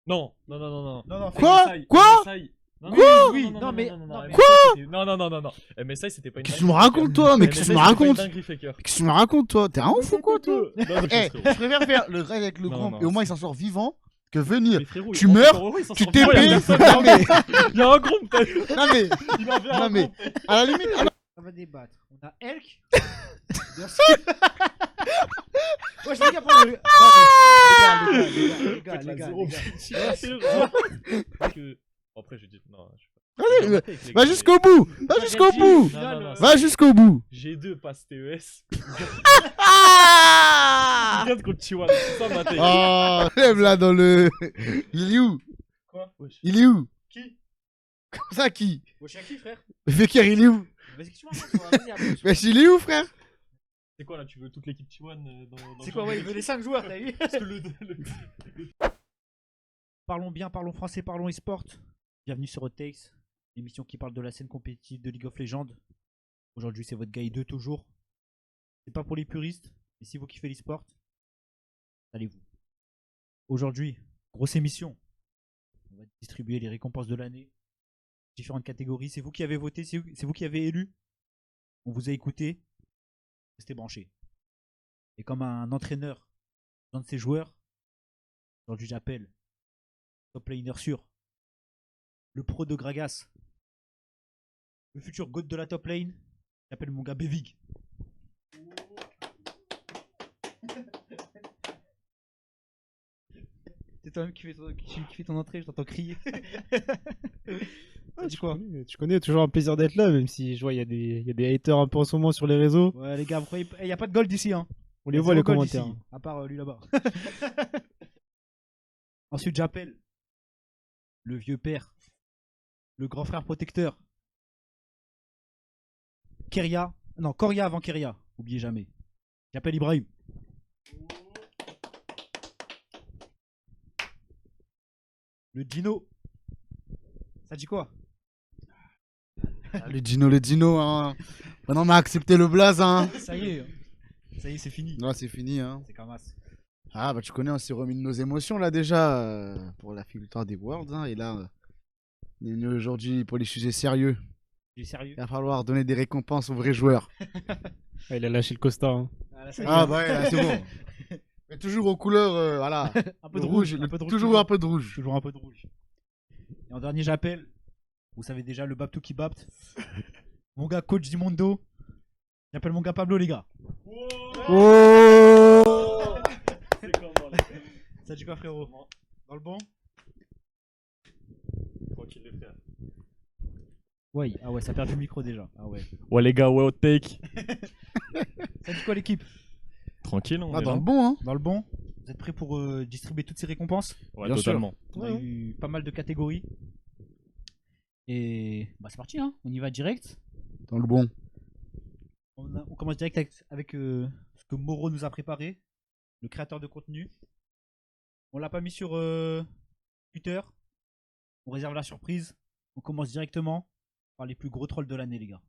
Non, non, non, non, non. Non, non, Quoi MSI, Quoi MSI. Non, Quoi oui, non, mais- non, non, mais- non, non, non, non, non. MSI, c'était pas une Qu'est-ce que tu me racontes, toi? Mais qu'est-ce que tu me racontes? Qu'est-ce que tu me racontes, toi? T'es un ouf ou quoi, toi? Eh, je préfère faire le raid avec le Non, grand non, et au moins il s'en sort vivant que venir. Tu Tu meurs, meurs, tu t'es payé. Non, mais, Il y a un groupe, peut-être. non, mais, Il va faire non, un mais, groupe. à la limite, On va débattre. On a Elk. Bien sûr. Ouais, je les gars, prendre le. Non, mais- les gars, les gars, les gars. Après, je dis non. allez, va jusqu'au bout. Va jusqu'au bout. Va jusqu'au bout. G2 passe TES. Ah! Il vient de contre Chihuahua. C'est ça, ma tête. Oh, lève là dans le. Il est où? Quoi? Wesh. Il est où? Qui? Comme ça, qui? Wesh, à qui, frère? Fekir, il est où? Vas-y, que tu m'en toi. Vas-y, après. Wesh, il est où, frère? C'est quoi là? Tu veux toute l'équipe Chihuahua dans C'est quoi, ouais, il veut les 5 joueurs, t'as vu? Parce que le. Parlons bien, parlons français, parlons e-sport. Bienvenue sur Hot Takes, l'émission qui parle de la scène compétitive de League of Legends. Aujourd'hui, c'est votre Guy 2 toujours. C'est pas pour les puristes, mais si vous kiffez l'e-sport, allez-vous. Aujourd'hui, grosse émission. On va distribuer les récompenses de l'année. Différentes catégories. C'est vous qui avez voté, c'est vous qui avez élu. On vous a écouté. Restez branchés. Et comme un entraîneur, un de ses joueurs, aujourd'hui j'appelle top laner sûr. Le pro de Gragas. Le futur GOAT de la top lane. J'appelle mon gars Bevig. C'est toi-même qui fait ton entrée, je t'entends crier. Ah, tu connais, toujours un plaisir d'être là, même si je vois il y a des haters un peu en ce moment sur les réseaux. Ouais, les gars, il n'y a pas de gold ici. Hein. On les voit les Zéro gold commentaires. ici, à part lui là-bas. Ensuite, j'appelle le vieux père, le grand frère protecteur. Keria. Non, Coria avant Keria. Oubliez jamais. J'appelle Ibrahim. Le Dino. Ça dit quoi? Le Dino, hein. Maintenant, on a accepté le blaze, hein. Ça y est. Ça y est, c'est fini. Non, c'est fini, hein. C'est Kamas. Ah, bah, tu connais, on s'est remis de nos émotions, là, déjà, pour la victoire des Worlds, hein. Et là, on est venu aujourd'hui pour les sujets sérieux. Il est sérieux. Il va falloir donner des récompenses aux vrais joueurs. Ah, il a lâché le costard. Hein. Ah, là, ça y est. Ah, bah, ouais, là, c'est bon. Mais toujours aux couleurs, voilà. Un peu Le de rouge. le- Un peu de rouge. toujours un peu de rouge. Toujours un peu de rouge. Et en dernier, j'appelle. Vous savez déjà, le Baptou qui bapt. Mon gars, coach du Mondo. J'appelle mon gars Pablo, les gars. Oh! C'est comment là? Ça dit quoi, frérot? Dans le bon? Tranquille, les frères. Ouais, ah ouais, ça perd du micro déjà. Ah ouais. Ouais, les gars, ouais, hot take. Ça dit quoi, l'équipe? Tranquille, on Ah, est dans là. le bon, hein. Dans le bon? Vous êtes prêts pour distribuer toutes ces récompenses? Ouais, Bien sûr. totalement. On a eu pas mal de catégories. Et bah c'est parti, hein. On y va direct. Dans le bon. On commence direct avec ce que Moreau nous a préparé, le créateur de contenu. On l'a pas mis sur Twitter. On réserve la surprise. On commence directement par les plus gros trolls de l'année, les gars.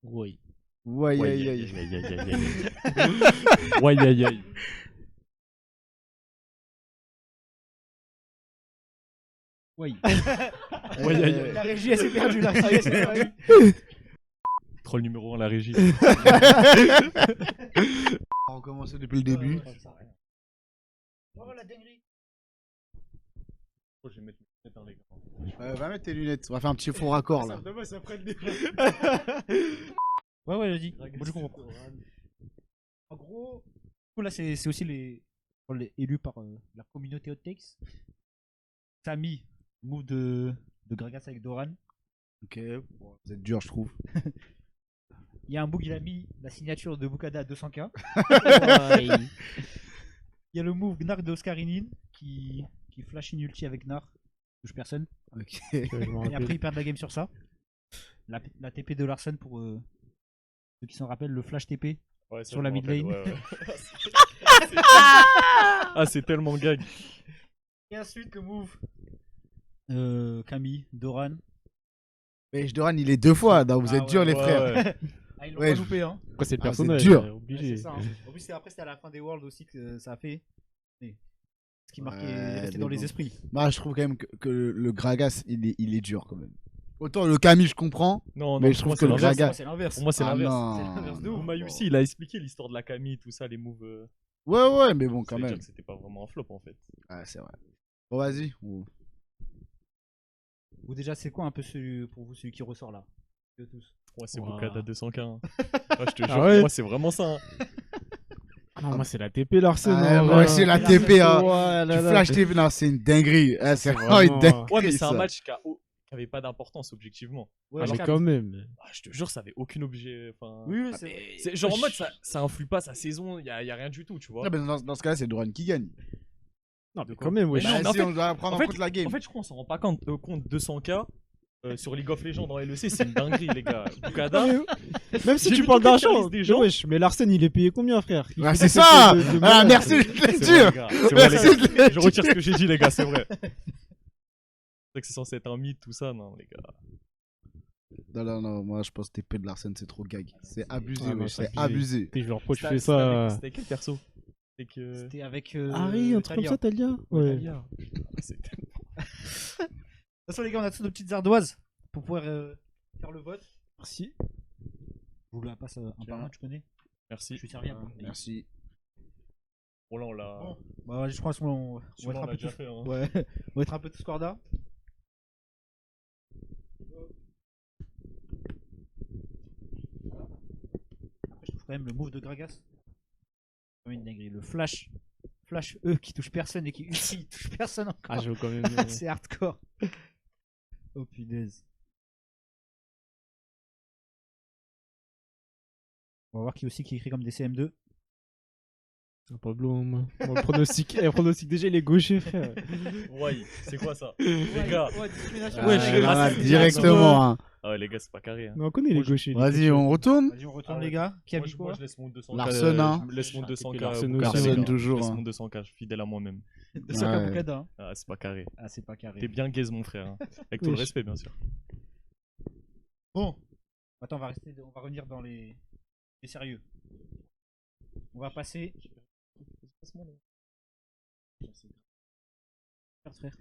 Oui. Ouais, Ouais, aïe, aïe, aïe, aïe, aïe. aïe, aïe, aïe. Ouais, aïe, aïe. Oui. Ouais, aïe, aïe. La régie, elle s'est perdue. La régie, elle s'est perdue. Troll numéro 1, la régie. On va recommencer depuis le début. Oh la dinguerie. Oh, je vais mettre mes lunettes, hein, les gars. Va mettre tes lunettes. On va faire un petit faux raccord, là. Ouais, vas-y. Moi, je comprends. En gros, là, c'est aussi les trolls élus par la communauté Hot Takes. Samy, move de Gragas avec Doran. Ok, bon, vous êtes dur, je trouve. Il y a un bug, il a mis la signature de Bukada à 200k. Il y a le move Gnar de Oscarinin qui flash in ulti avec Gnar. Touche personne. Ok. Et après, il perd la game sur ça. La TP de Larsen pour ceux qui s'en rappellent, le flash TP. Ouais, ça, Sur je la me mid rappelle, lane. ouais, ouais. Ah, c'est tellement gag. Et ensuite, le move Camille, Doran. Mais Doran, il est deux fois, donc vous Ah êtes ouais, durs, les Ouais, frères. ouais. Ah, ils l'ont Ouais, pas je- loupé, hein. Quoi, c'est le Ah, personnage. c'est dur. Obligé. C'est ça, hein. En plus, après, c'était à la fin des Worlds aussi que ça a fait. Mais Ce qui marquait, Ouais, restait mais dans les bon. esprits. Moi, je trouve quand même que le Gragas, il est dur quand même. Autant le Camille, je comprends. Non, Mais non, je pour trouve moi, que c'est le l'inverse. Gragas- C'est l'inverse. Pour moi, c'est Ah l'inverse. non. C'est l'inverse de ouf. Boumai Bon. aussi, il a expliqué l'histoire de la Camille, tout ça, les moves. Ouais, mais bon, Ça quand veut dire même. que c'était pas vraiment un flop en fait. Ah, c'est vrai. Bon, vas-y. Ou déjà, c'est quoi un peu pour vous celui qui ressort là de tous? Moi, c'est Ouah. Bokada 200K. hein. Ah, je te jure, Ah ouais moi, c'est vraiment ça. hein. Ah non, moi c'est la TP Larsen. Ah, hein, moi aussi, la Larsen, TP, hein. Ouais, là, Tu là. flash TP, non, c'est une dinguerie. Ah, c'est C'est vraiment une vraiment- dinguerie. Ouais, mais c'est un ça. match qui avait pas d'importance objectivement. Ouais, Ah, je mais capte. quand même. Ah, je te jure, ça avait aucun objet. Enfin, Oui, oui, c'est c'est genre en mode ça influe pas sa saison, y a rien du tout, tu vois. Ah, mais dans ce cas-là, c'est Doran qui gagne. Non, mais quoi quand même, wesh. Mais non, Bah, mais en si, fait- on doit prendre en en fait- compte la game. En fait, je crois qu'on s'en rend pas compte 200K sur League of Legends en LEC, c'est une dinguerie, les gars. Bokada, Non, mais même si J'ai tu vu parles toutes les d'argent, carrières des gens. wesh, mais Larsen il est payé combien, frère? Il Ah, fait c'est des ça. TP de Ah, malade. merci, je c'est l'ai vrai, dur. les gars. C'est vrai, les Merci gars. de le Je retire dire. ce que j'ai dit, les gars, c'est vrai. C'est vrai que c'est censé être un mythe, tout ça, non, les gars. Non, moi je pense que TP de Larsen, c'est trop gag. C'est abusé, Ah, non, wesh, c'est c'est abusé. abusé. Putain, je leur pourquoi tu C'était- fais c'était avec- ça. C'était quel perso Avec. C'était avec. Harry, un truc comme Talia. ça, Talia? Ouais. Talia. C'était- De toute façon, les gars, on a tous nos petites ardoises pour pouvoir faire le vote. Merci. Je vous la passe un par un, tu connais? Je Merci. suis servi un peu. Merci. Bon, là, on l'a. Bon, bah, je crois qu'on va Sûrement, être on un l'a peu déjà tous. fait. Hein. Ouais, on va être un peu tous corda. Après, je trouve quand même le move de Gragas. Comme une dinguerie. Le flash. Flash E qui touche personne et qui ulti touche personne encore. Ah, je veux quand même. C'est hardcore. Oh punaise. On va voir qui aussi qui écrit comme des CM2. Pablo, moi. Bon, le pronostic déjà, il est gaucher, frère. Ouais, c'est quoi ça Les gars. Ouais, discrimination. Ouais, Ah, je suis là, raciste, directement. Hein. Ah ouais, les gars, c'est pas carré. Hein. Mais on connaît les gauchers. les Vas-y, gauchers. on retourne. Vas-y, on retourne Ah ouais. les gars. Qui a Moi, mis quoi je laisse mon 200K. Larsen, hein. Je laisse mon 200K. Larsen au aussi. Bokada, Larsen, les gars. toujours, Je laisse hein. mon 200K, je suis fidèle à moi-même. De ça Ouais. Bokada, hein. Ah, c'est pas carré. Ah, c'est pas carré. T'es bien gaze, mon frère. hein. Avec tout le Wesh. respect, bien sûr. Bon. Attends, on va revenir dans les sérieux. On va passer. Merde, frère.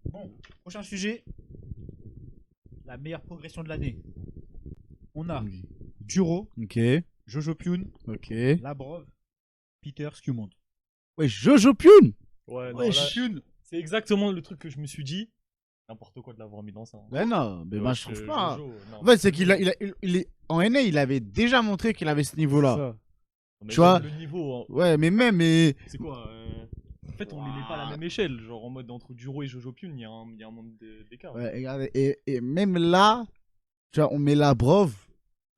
Bon, prochain sujet. La meilleure progression de l'année. On a Duro, Ok, Jojo Pyun, ok. Labrov, Peter Skewmont. Ouais, Jojo Pyun. Ouais, non, Wesh. là, c'est exactement le truc que je me suis dit. N'importe quoi de l'avoir mis dans ça. hein. Ben non, mais moi Ouais, je trouve pas. Jojo, non. En fait, c'est qu'il il est en NA, il avait déjà montré qu'il avait ce niveau-là. Ça. Mais tu vois, le niveau, hein, Ouais, mais même, mais c'est quoi En fait, on les met pas à la même échelle. Genre en mode entre Duro et Jojo Pyun, il y a un monde d'écart. ouais, regardez, et même là, tu vois, on met la brove,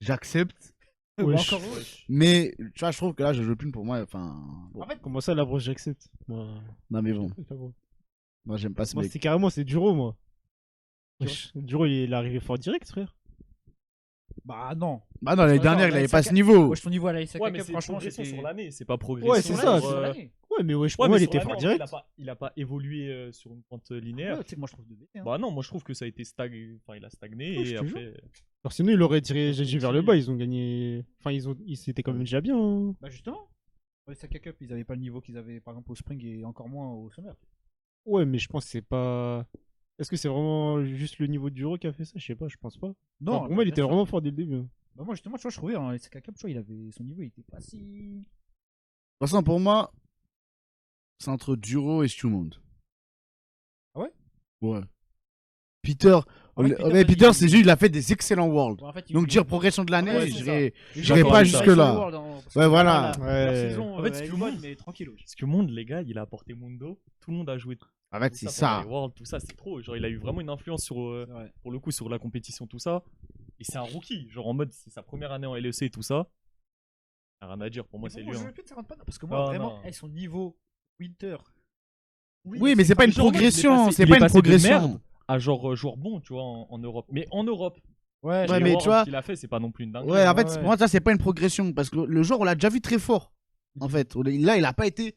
j'accepte. Wesh. Encore eux. Mais tu vois, je trouve que là, Jojo Pyun pour moi, enfin, bon. En fait, Comment ça, la broche, j'accepte? Moi, Non mais bon, c'est pas bon. moi j'aime pas ce Moi, mec. c'est carrément, c'est Duro, moi. Wesh. Duro, il est arrivé fort direct, frère. bah non. Bah non, l'année Attends, dernière, il là, avait ça pas ca- ce niveau. Wesh, ton niveau à la SAK, Ouais, mais c'est franchement, progression c'était. sur l'année, c'est pas progression. Ouais, c'est Sur ça, l'année, c'est- sur l'année. Ouais, mais wesh, Ouais, pour moi, mais il sur était l'année, fort en direct. fait, il a pas évolué sur une pente linéaire. Ouais, tu sais que moi je trouve de bêter. Hein. Bah non, moi je trouve que ça a été enfin il a stagné Ouais, je et te jure. après. Alors sinon, il aurait tiré GG vers le bas, ils ont gagné. Enfin, ils s'étaient quand même déjà bien. hein. Bah justement, au SAK Cup, ils avaient pas le niveau qu'ils avaient par exemple au Spring et encore moins au Summer. Ouais, mais je pense que c'est pas. Est-ce que c'est vraiment juste le niveau de Duro qui a fait ça? Je sais pas, je pense pas. Non, Enfin, pour moi, il bien était sûr. vraiment fort dès le début. hein. Bah moi justement, tu vois, je trouvais en SAK Cup, tu vois, il avait son niveau, il était pas si. De toute façon, pour moi, c'est entre Duro et Stewmont. Ah ouais? Ouais. Peter, Ouais, mais Peter, c'est juste, il a fait des excellents Worlds. Bon, en fait, Donc dire progression de l'année, Ouais, je c'est dirais Il j'irai d'accord pas avec ça. jusque-là. Ouais, voilà. La Ouais. saison, En fait, elle ce est que bonne, monde- mais tranquille. Parce que Monde, les gars, il a apporté Mundo, tout le monde a joué. En fait, tout c'est pendant ça. les Worlds, tout ça, c'est trop. Genre, il a eu vraiment une influence sur, C'est vrai. pour le coup, sur la compétition, tout ça. Et c'est un rookie, genre en mode, c'est sa première année en LEC et tout ça. Y a rien à dire, pour moi, c'est Mais lui. bon, hein. je ça rentre pas. Parce que moi, Non, vraiment, non. elle, son niveau Winter. Oui, mais c'est pas une genre, en mode, il est progression, passé- c'est il est pas une passé de progression. merde à genre joueur bon, tu vois, en Europe. Mais en Europe, Ouais, Ouais, les mais Worlds tu vois- qu'il a fait, c'est pas non plus une dingue. Ouais, en fait, ouais. pour moi, ça, c'est pas une progression. Parce que le joueur, on l'a déjà vu très fort. En fait, là, il a pas été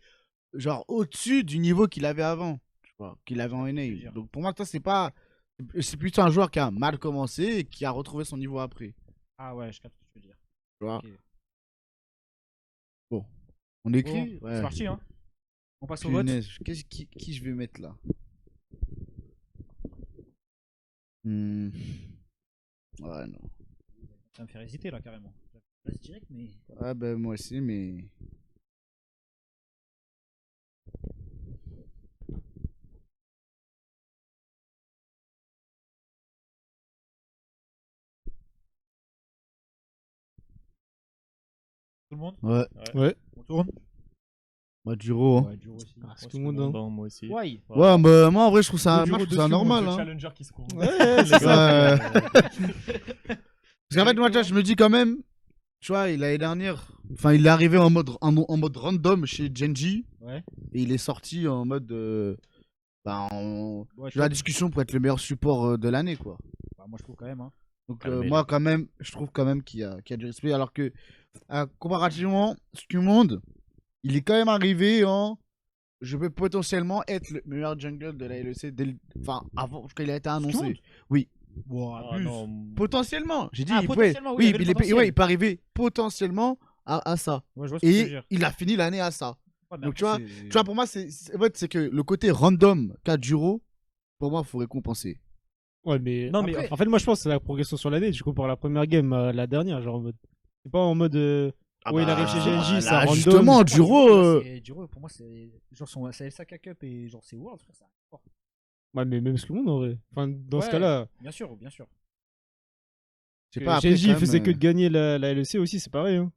genre au-dessus du niveau qu'il avait avant. Tu vois, qu'il avait en NA. Donc pour moi, ça, c'est pas. C'est plutôt un joueur qui a mal commencé et qui a retrouvé son niveau après. Ah ouais, je capte ce que tu veux dire. Tu vois. Ok. Bon. On écrit Bon, ouais. c'est parti, hein. On passe au vote. Punaise, qui je vais mettre là? Ouais, non. Ça me fait hésiter là carrément. Je place direct, mais. Ah ben moi aussi, mais... Tout le monde Ouais, Ouais. On tourne moi Duro. Hein. Ouais, Duro aussi. Ah, c'est Moi, tout le monde, hein. moi aussi. Why Ouais, bah, moi en vrai je trouve ça, Le moi, je Duro trouve ça dessus, normal. le Hein. challenger qui se court. Ouais, c'est ça. Parce qu'en fait, moi, tu vois, je me dis quand même, tu vois, l'année dernière, enfin, il est arrivé en mode random chez Genji, Ouais. et il est sorti en mode, Ouais, la discussion pour être le meilleur support de l'année, quoi. Bah, moi je trouve quand même. Hein. Donc, Ah, mais moi, là- quand même, je trouve quand même qu'il y a du respect, alors que, comparativement, Skumond, il est quand même arrivé en. Je peux potentiellement être le meilleur jungle de la LEC enfin, avant, quand il a été annoncé. Skumond Oui. Wow, Ah, non. Potentiellement. J'ai dit, Ah, il pouvait. potentiellement, oui, il avait le potentiel. Ouais, il peut arriver potentiellement à ça. Ouais, je vois ce que tu veux Et dire. il a fini l'année à ça. Ouais, mais donc, après, Tu vois, pour moi, en fait, c'est que le côté random qu'a Duro, pour moi, il faut récompenser. Ouais, mais. Non, mais Après- En fait, moi, je pense que c'est la progression sur l'année. Du coup, par la première game à la dernière, genre en mode. C'est pas en mode. Ouais, il arrive chez GLG, là, ça random. justement, Duro. Duro, pour moi, c'est. Genre, c'est LSA Cup et genre, c'est World, frère. C'est fort. Ouais, mais même tout le monde en vrai. Enfin, dans ce Ouais. cas-là. Bien sûr, bien sûr. Je sais pas, après, GLG quand même, faisait que de gagner la LEC aussi, c'est pareil. Hein.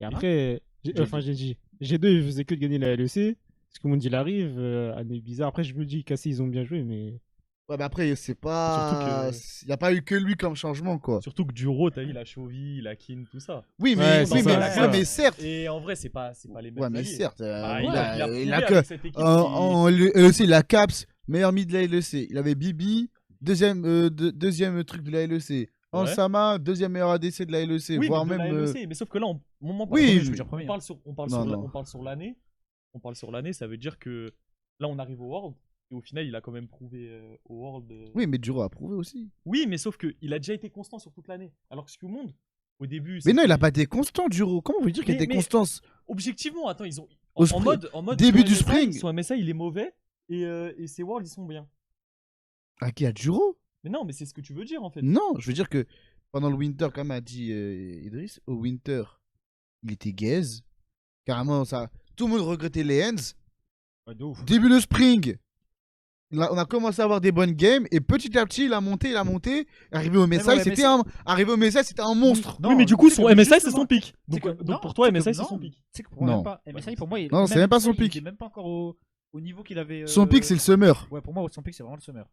Et après. Enfin, GLG. G2, il faisait que de gagner la LEC. Parce que tout le monde il arrive, année bizarre. Après, je me dis, Cassé, ils ont bien joué, mais. Ouais, mais après, c'est pas. Il n'y a pas eu que lui comme changement, quoi. Surtout que Duro, t'as vu, il a Chovy, il a Kin, tout ça. Oui, mais, Ouais, oui, c'est mais, ça, ouais, mais certes. Et en vrai, c'est pas les mêmes. Ouais, mais alliés. certes. Bah, il a prouvé que. avec cette équipe En LEC, il a Caps, meilleur mid de la LEC. Il avait Bibi, deuxième truc de la LEC. Ansama, deuxième meilleur ADC de la LEC. Oui, voire mais de même. la LEC, mais sauf que là, Oui, je veux dire premier. on parle sur Non. on parle sur l'année. On parle sur l'année, ça veut dire que là, on arrive au World. Et au final, il a quand même prouvé au World. Oui, mais Duro a prouvé aussi. Oui, mais sauf qu'il a déjà été constant sur toute l'année. Alors que tout le monde, au début. Mais non, il c'était- a pas été constant, Duro. Comment vous voulez dire qu'il Mais- était mais- constant? Objectivement, attends, ils ont. Au En sprint. mode. Début son du MSI, spring. Son MSI, il est mauvais. Et ses Worlds, ils sont bien. Ah, qui a Duro? Mais non, mais c'est ce que tu veux dire en fait. Non, je veux dire que pendant le Winter, comme a dit Idriss, au Winter, il était gaze. Carrément, ça. Tout le monde regrettait les hands. Ouais, de ouf. Début de spring, on a commencé à avoir des bonnes games et petit à petit, il a monté. Arrivé au MSI, ouais, c'était un monstre. Non, oui, mais du coup, c'est son que MSI, c'est justement, son pic. c'est Donc, que- donc non, pour toi, c'est que MSI, c'est non. son pic. C'est que pour moi, Non. même pas. MSI, pour moi, Non, c'est même pas son il pic. était même pas encore au niveau qu'il avait. Son pick, c'est le summer. Ouais, pour moi, son pic, c'est vraiment le summer.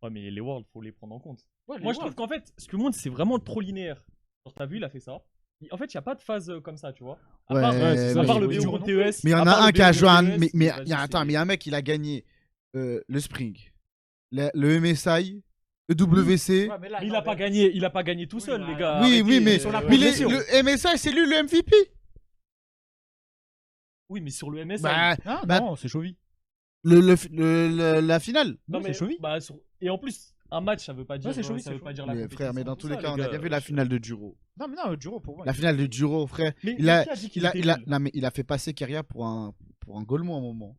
Ouais, mais les Worlds, faut les prendre en compte. Ouais, les Moi, je Worlds. trouve qu'en fait, ce que montre, c'est vraiment trop linéaire. Genre, t'as vu, il a fait ça. En fait, il n'y a pas de phase comme ça, tu vois. À Ouais, part, c'est ça, à part le oui, BO oui. contre TES. Mais il y en à a part un le qui a BO joué un. contre TES, Mais vas-y, il y a un mec, il a gagné le spring, le MSI, le WC. Ouais, mais là, Mais il non, a pas gagné tout Oui, seul, bah, les gars. Oui, Arrêtez, oui, mais, sur la mais progression. le MSI, c'est lui le MVP. Oui, mais sur le MSI. Bah, Ah, bah, non, c'est Chovy. la finale. non, oui, mais c'est Chovy. Et en plus, un match, ça veut pas dire, c'est Chovy, ça c'est veut pas Chovy. dire la Mais compétition. frère, mais dans tout tous les ça, cas, on les a gars. bien vu la finale de Duro. Non, mais non, Duro, pour moi. La finale de Duro, frère. Mais Il a, qui dit qu'il il a, était il a, nul non, mais il a fait passer Keria pour un golemon à un moment.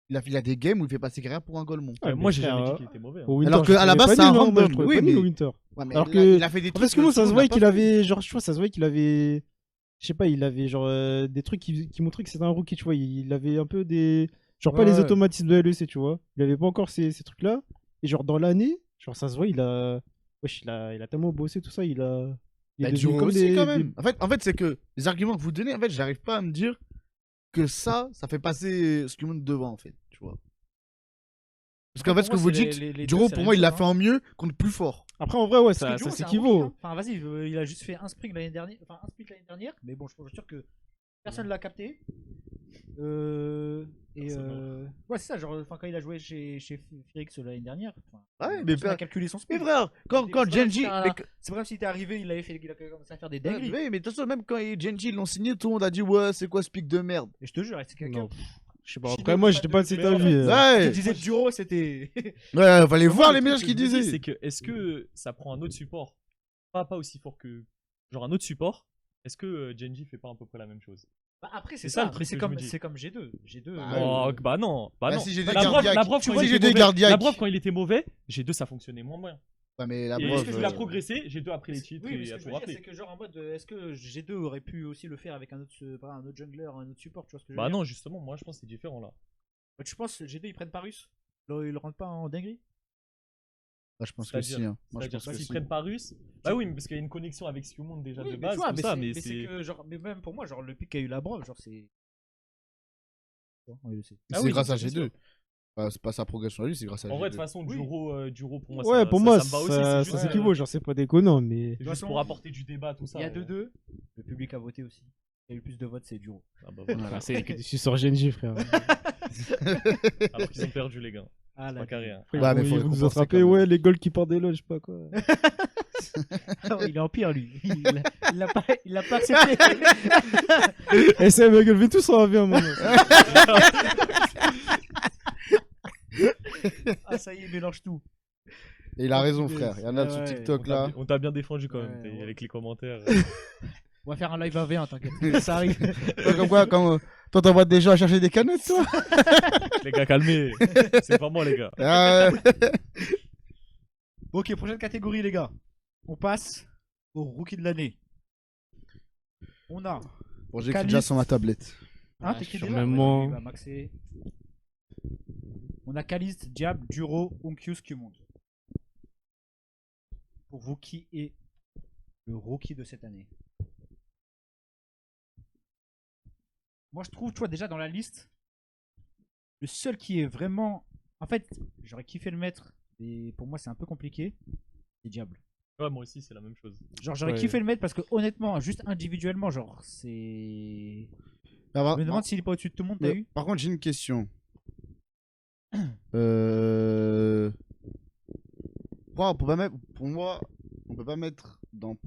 Il a des games où il fait passer Keria pour un golemon. Ouais, Ouais, moi, mais j'ai jamais frère, dit qu'il était mauvais. hein. Au Winter, Alors que, je à la trouvais base, pas c'est un nul, hein, moi, random. je trouvais Oui, pas nul mais- au Winter. Ouais, mais Alors là, que- il a fait des trucs. Parce que moi, ça se on voyait n'a qu'il pas fait. avait. Genre, tu vois, ça se voyait qu'il avait. Je sais pas, il avait genre des trucs qui montraient que c'était un rookie, tu vois. Il avait un peu des. Genre, pas les Ouais. automatismes de LEC, tu vois. Il avait pas encore ces trucs-là. Et genre, dans l'année, genre, ça se voit, wesh, il a tellement bossé, tout ça. Il est Bah, devenu Duro comme aussi, des- quand des- même. En fait, c'est que les arguments que vous donnez, en fait, j'arrive pas à me dire que ça fait passer ce qui monte devant, en fait. Tu vois. Parce qu'en fait, ce que vous dites, Duro, pour moi, il l'a fait en mieux contre plus fort. Après, en vrai, ouais, Parce ça que Duro, c'est un s'équivaut. rookie, hein. Enfin, vas-y, il a juste fait un spring l'année dernière. Enfin, un split l'année dernière. Mais bon, je suis sûr que personne l'a capté. Ouais, c'est ça. Genre, enfin, quand il a joué chez Férix l'année dernière. Ouais, mais personne n'a calculé son Mais split. frère, quand C'est pas Genji. comme si mais C'est vrai, s'il était arrivé, il a commencé à faire des Ouais, dingueries. mais de toute façon, même quand Genji l'ont signé, tout le monde a dit ouais, c'est quoi ce pic de merde. Et je te jure, c'est quelqu'un. Non, je sais pas. Après, moi, j'étais pas de cet avis. Ouais, Qui disait Duro, c'était. ouais, fallait voir Le les truc messages que qu'il je me dis, disaient. C'est que, est-ce que ça prend un autre support pas aussi fort que. Genre un autre support. Est-ce que Genji fait pas à peu près la même chose Bah, après, c'est C'est ça, ça, le truc mais c'est que je comme, me dis. c'est comme G2. G2, Ah, Oh, bah non, bah non. si G2 La garde preuve, Yak, quand tu vois, il G2 était mauvais, garde Yak. la preuve, quand il était mauvais, G2 ça fonctionnait moins bien. Ouais, mais la Et preuve. parce qu'il a progressé, G2 a pris les titres Oui, mais et ce a que je tout veux dire, rappelé. c'est que genre en mode, est-ce que G2 aurait pu aussi le faire avec un autre jungler, un autre support, tu vois ce que je veux Bah dire? non, justement, moi je pense que c'est différent là. Bah, tu penses G2 ils prennent Parus? Là, ils le rentrent pas en dinguerie? Bah, je pense que si. C'est-à-dire, Hein. Moi, je c'est-à-dire pense que s'ils si. prennent Parus, bah oui, mais parce qu'il y a une connexion avec Skumon déjà Oui, de mais base, tu vois, tout mais ça, c'est mais mais c'est c'est. que genre, mais même pour moi, genre le pic qu'a eu la Brov, genre c'est. On le sait. Ah C'est oui, grâce non, à c'est G2. sûr. Bah, c'est pas sa progression à lui, c'est grâce à En vrai, de G2. toute façon, Oui. Duro pour moi, Ouais, pour moi, ça me va aussi. C'est ça juste, s'équivaut, genre, c'est pas déconnant, mais. c'est juste pour apporter du débat, tout ça. Il y a 2-2, le public a voté aussi. Il y a eu le plus de votes, c'est Duro. Ah bah voilà. Voilà. Je suis sur Genji, frère. Alors qu'ils ont perdu, les gars. Ah C'est là. pas carré. Hein. Frère, Ouais, mais ils faut vont nous récompenser attraper, quand même. ouais, les goals qui partent des loges, je sais pas quoi. Ah ouais, il est en pire lui. Il l'a pas accepté. SM, ma gueule, fais tous en avion, maintenant. Ah ça y est, il mélange tout. Et il a raison, punaise. frère. Il y en a Ouais, sur ouais. TikTok là. On t'a bien défendu quand même, Ouais, ouais. avec les commentaires. On va faire un live AV1, t'inquiète. Ça arrive. Toi, comme quoi, quand toi t'envoies des gens à chercher des canettes, toi. Les gars, calmez. C'est pas moi, les gars. Ah, Ok, prochaine catégorie les gars. On passe au rookie de l'année. On a. Bon, j'écris Caliste. déjà sur ma tablette. Hein, Ouais, t'écris sur déjà? le Ouais, moment. il va maxer. On a Caliste, Diable, Duro, Onkyus, Qmonde. Pour vous, qui est le rookie de cette année? Moi, je trouve, tu vois, déjà dans la liste, le seul qui est vraiment. En fait, j'aurais kiffé le mettre, mais pour moi, c'est un peu compliqué. C'est Diable. Ouais, moi aussi, c'est la même chose. Genre, j'aurais Ouais. kiffé le mettre parce que, honnêtement, juste individuellement, genre, c'est. Ça va. Je me demande Non. s'il est pas au-dessus de tout le monde, t'as Mais, eu? par contre, j'ai une question. Pourquoi on peut pas mettre, pour moi, on peut pas mettre dans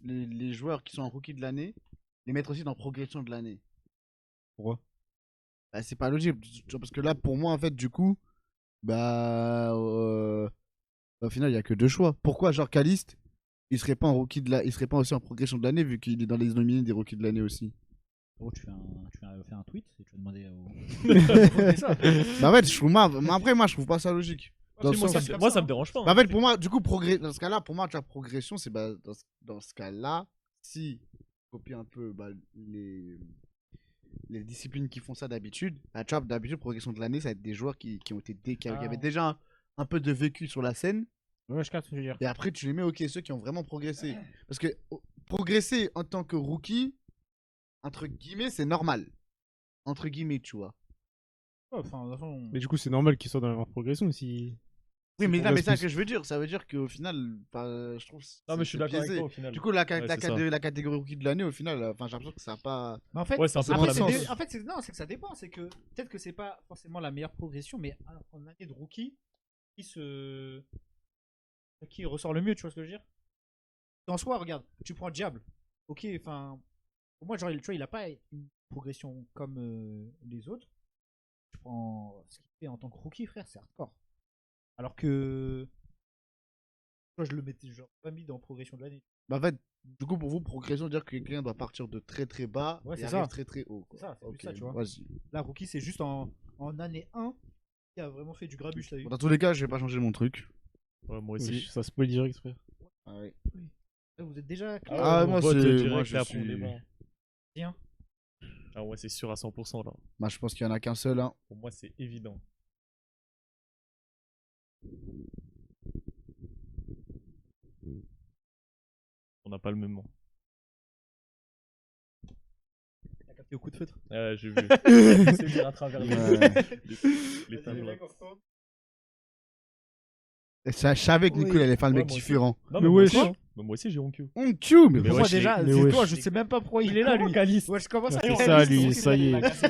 les joueurs qui sont en rookie de l'année, les mettre aussi dans progression de l'année. Pourquoi? Bah, c'est pas logique, parce que là, pour moi, en fait, du coup, bah, au final, il y a que deux choix. Pourquoi, genre, Caliste, il serait pas en rookie il serait pas aussi en progression de l'année, vu qu'il est dans les nominés des rookies de l'année aussi. Oh, tu fais un tweet et tu vas demander au. Bah, en fait, mais après, moi, je trouve pas ça logique. Dans le Moi, sens- ça me dérange pas. Bah, en fait, pour moi, du coup, dans ce cas-là, pour moi, tu vois, progression, c'est bah, dans ce cas-là, si copie un peu bah, les disciplines qui font ça d'habitude, bah, tu vois, d'habitude, progression de l'année, ça va être des joueurs qui ont été qui avaient déjà un peu de vécu sur la scène, Ouais, je capte ce que je veux dire. et après, tu les mets, ok, ceux qui ont vraiment progressé. Parce que progresser en tant que rookie, entre guillemets, c'est normal. Entre guillemets, tu vois. Ouais, enfin, de toute façon. Mais du coup, c'est normal qu'ils soient dans leur progression si. Oui, mais, pour non, mais reste c'est ça plus. que je veux dire. Ça veut dire qu'au final, je trouve. Non, mais je suis d'accord avec biaisé. toi au final. Du coup, la Ouais, c'est ça. catégorie rookie de l'année, au final, enfin, j'ai l'impression que ça n'a pas. Mais en fait, Ouais, c'est un peu pas après, la même c'est chose. en fait, non, c'est que ça dépend. C'est que peut-être que c'est pas forcément la meilleure progression, mais en année de rookie, qui ressort le mieux, tu vois ce que je veux dire? En soi, regarde, tu prends Diable. Ok, enfin, pour moi, genre, tu vois, il a pas une progression comme les autres. Tu prends ce qu'il fait en tant que rookie, frère, c'est hardcore. Alors que, moi, je le mettais genre pas mis dans progression de l'année. Bah, en fait, du coup, pour vous, progression, dire que quelqu'un doit partir de très très bas Ouais, et c'est arrive ça. très très haut. C'est ça, c'est plus Ok, ça, tu vois. vas-y. Là, rookie, c'est juste en année 1 qui a vraiment fait du grabuge, t'as vu? Bon, dans tous les cas, je vais pas changer mon truc. Ouais, moi Oui, aussi. ça spoil direct, frère. Ah, ouais. Là, vous êtes déjà clair? Ah, on moi, vote c'est- direct moi, et je après, on suis- débat. Rien. Ah ouais, c'est sûr à 100% là. Bah, je pense qu'il y en a qu'un seul. Hein. Pour moi, c'est évident. On n'a pas le même nom. T'as capté au coup de feutre? J'ai vu. C'est lire à travers Ouais. les tableaux. Et ça, je savais que Oui. Nico il allait faire le Ouais, mec moi aussi. différent. Non, Mais moi wesh. aussi, moi aussi j'ai Honkyu. On tue, mais Mais Pour moi, wesh, déjà, mais dis-toi, wesh. je sais même pas pourquoi il est là, lui. Caliste. Ouais, je commence à Ouais, dire c'est ça, Caliste, lui, c'est ça y est. la casser.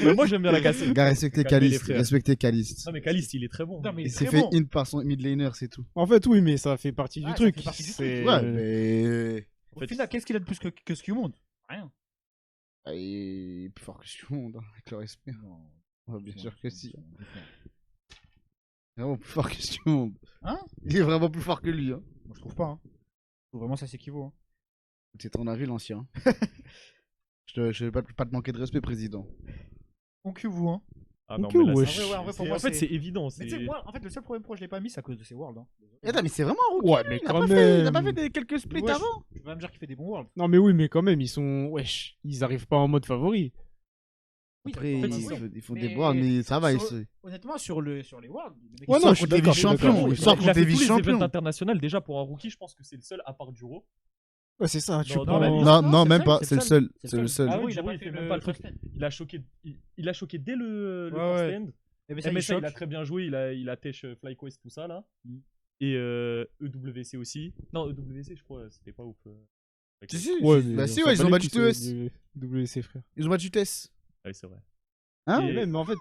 Mais moi j'aime bien la casser. gars, respectez Calmez les Caliste. frères. Respectez Caliste. Non mais Caliste il est très bon. Non, mais Il il est s'est très fait bon. in par son mid laner, c'est tout. En fait, oui, mais ça fait partie Ouais, du ça truc. fait partie du C'est- Ouais, mais. Au final, qu'est-ce qu'il a de plus que ce qu'il monte? Rien. Ah, il est plus fort que tout le monde, hein, avec le respect. Non. Ouais, bien sûr que si. Vraiment plus fort que tout le monde. Hein? Il est vraiment plus fort que lui. Hein. Moi, je trouve pas. Hein. Je trouve vraiment ça s'équivaut. Hein. C'est ton avis, l'ancien. Je vais pas te manquer de respect, président. On cue vous, hein. Ah, mais Ok, on met la wesh. sauce. En vrai, pour C'est- moi, En fait, c'est- c'est évident. Mais tu sais, c'est- moi, en fait, le seul problème pourquoi je l'ai pas mis, c'est à cause de ces Worlds. Hein. Attends, mais c'est vraiment un rookie. Ouais, mais Il a quand pas fait, il a même. pas fait quelques splits Wesh, avant. Tu vas me dire qu'il fait des bons Worlds. Non, mais oui, mais quand même, ils sont. Wesh, ils arrivent pas en mode favori. Oui, Après, d'accord, fait, ils oui. font- ils font Mais des boards, mais ça va. sur- Honnêtement, sur les Worlds, le mec, Ouais, Il non, sort je suis contre les d'accord, je suis vice-champions. d'accord. Il Il sort a contre les fait tous les vice-champions. events internationaux. Déjà, pour un rookie, je pense que c'est le seul à part Duro. Ouais, c'est ça, tu Non, prends. non, Non, Non, non, c'est même le pas. seul, C'est le seul. c'est C'est le le seul. seul. Ah Duro, oui, il a pas il fait fait le même pas le first truc. stand. Il a choqué dès le Ouais, first ouais. stand. Eh ben, ça, il MSI, il a choque. très bien joué. Il a têche FlyQuest, tout ça là. Mm. Et EWC aussi. Non, EWC, je crois, c'était pas ouf. Si, si, Ouais, bah mais si, on ouais, s'en ils ont bat battu les couilles, TES. WC, frère. Ils ont battu TES. Ouais, c'est vrai. Hein Et- Même, en fait.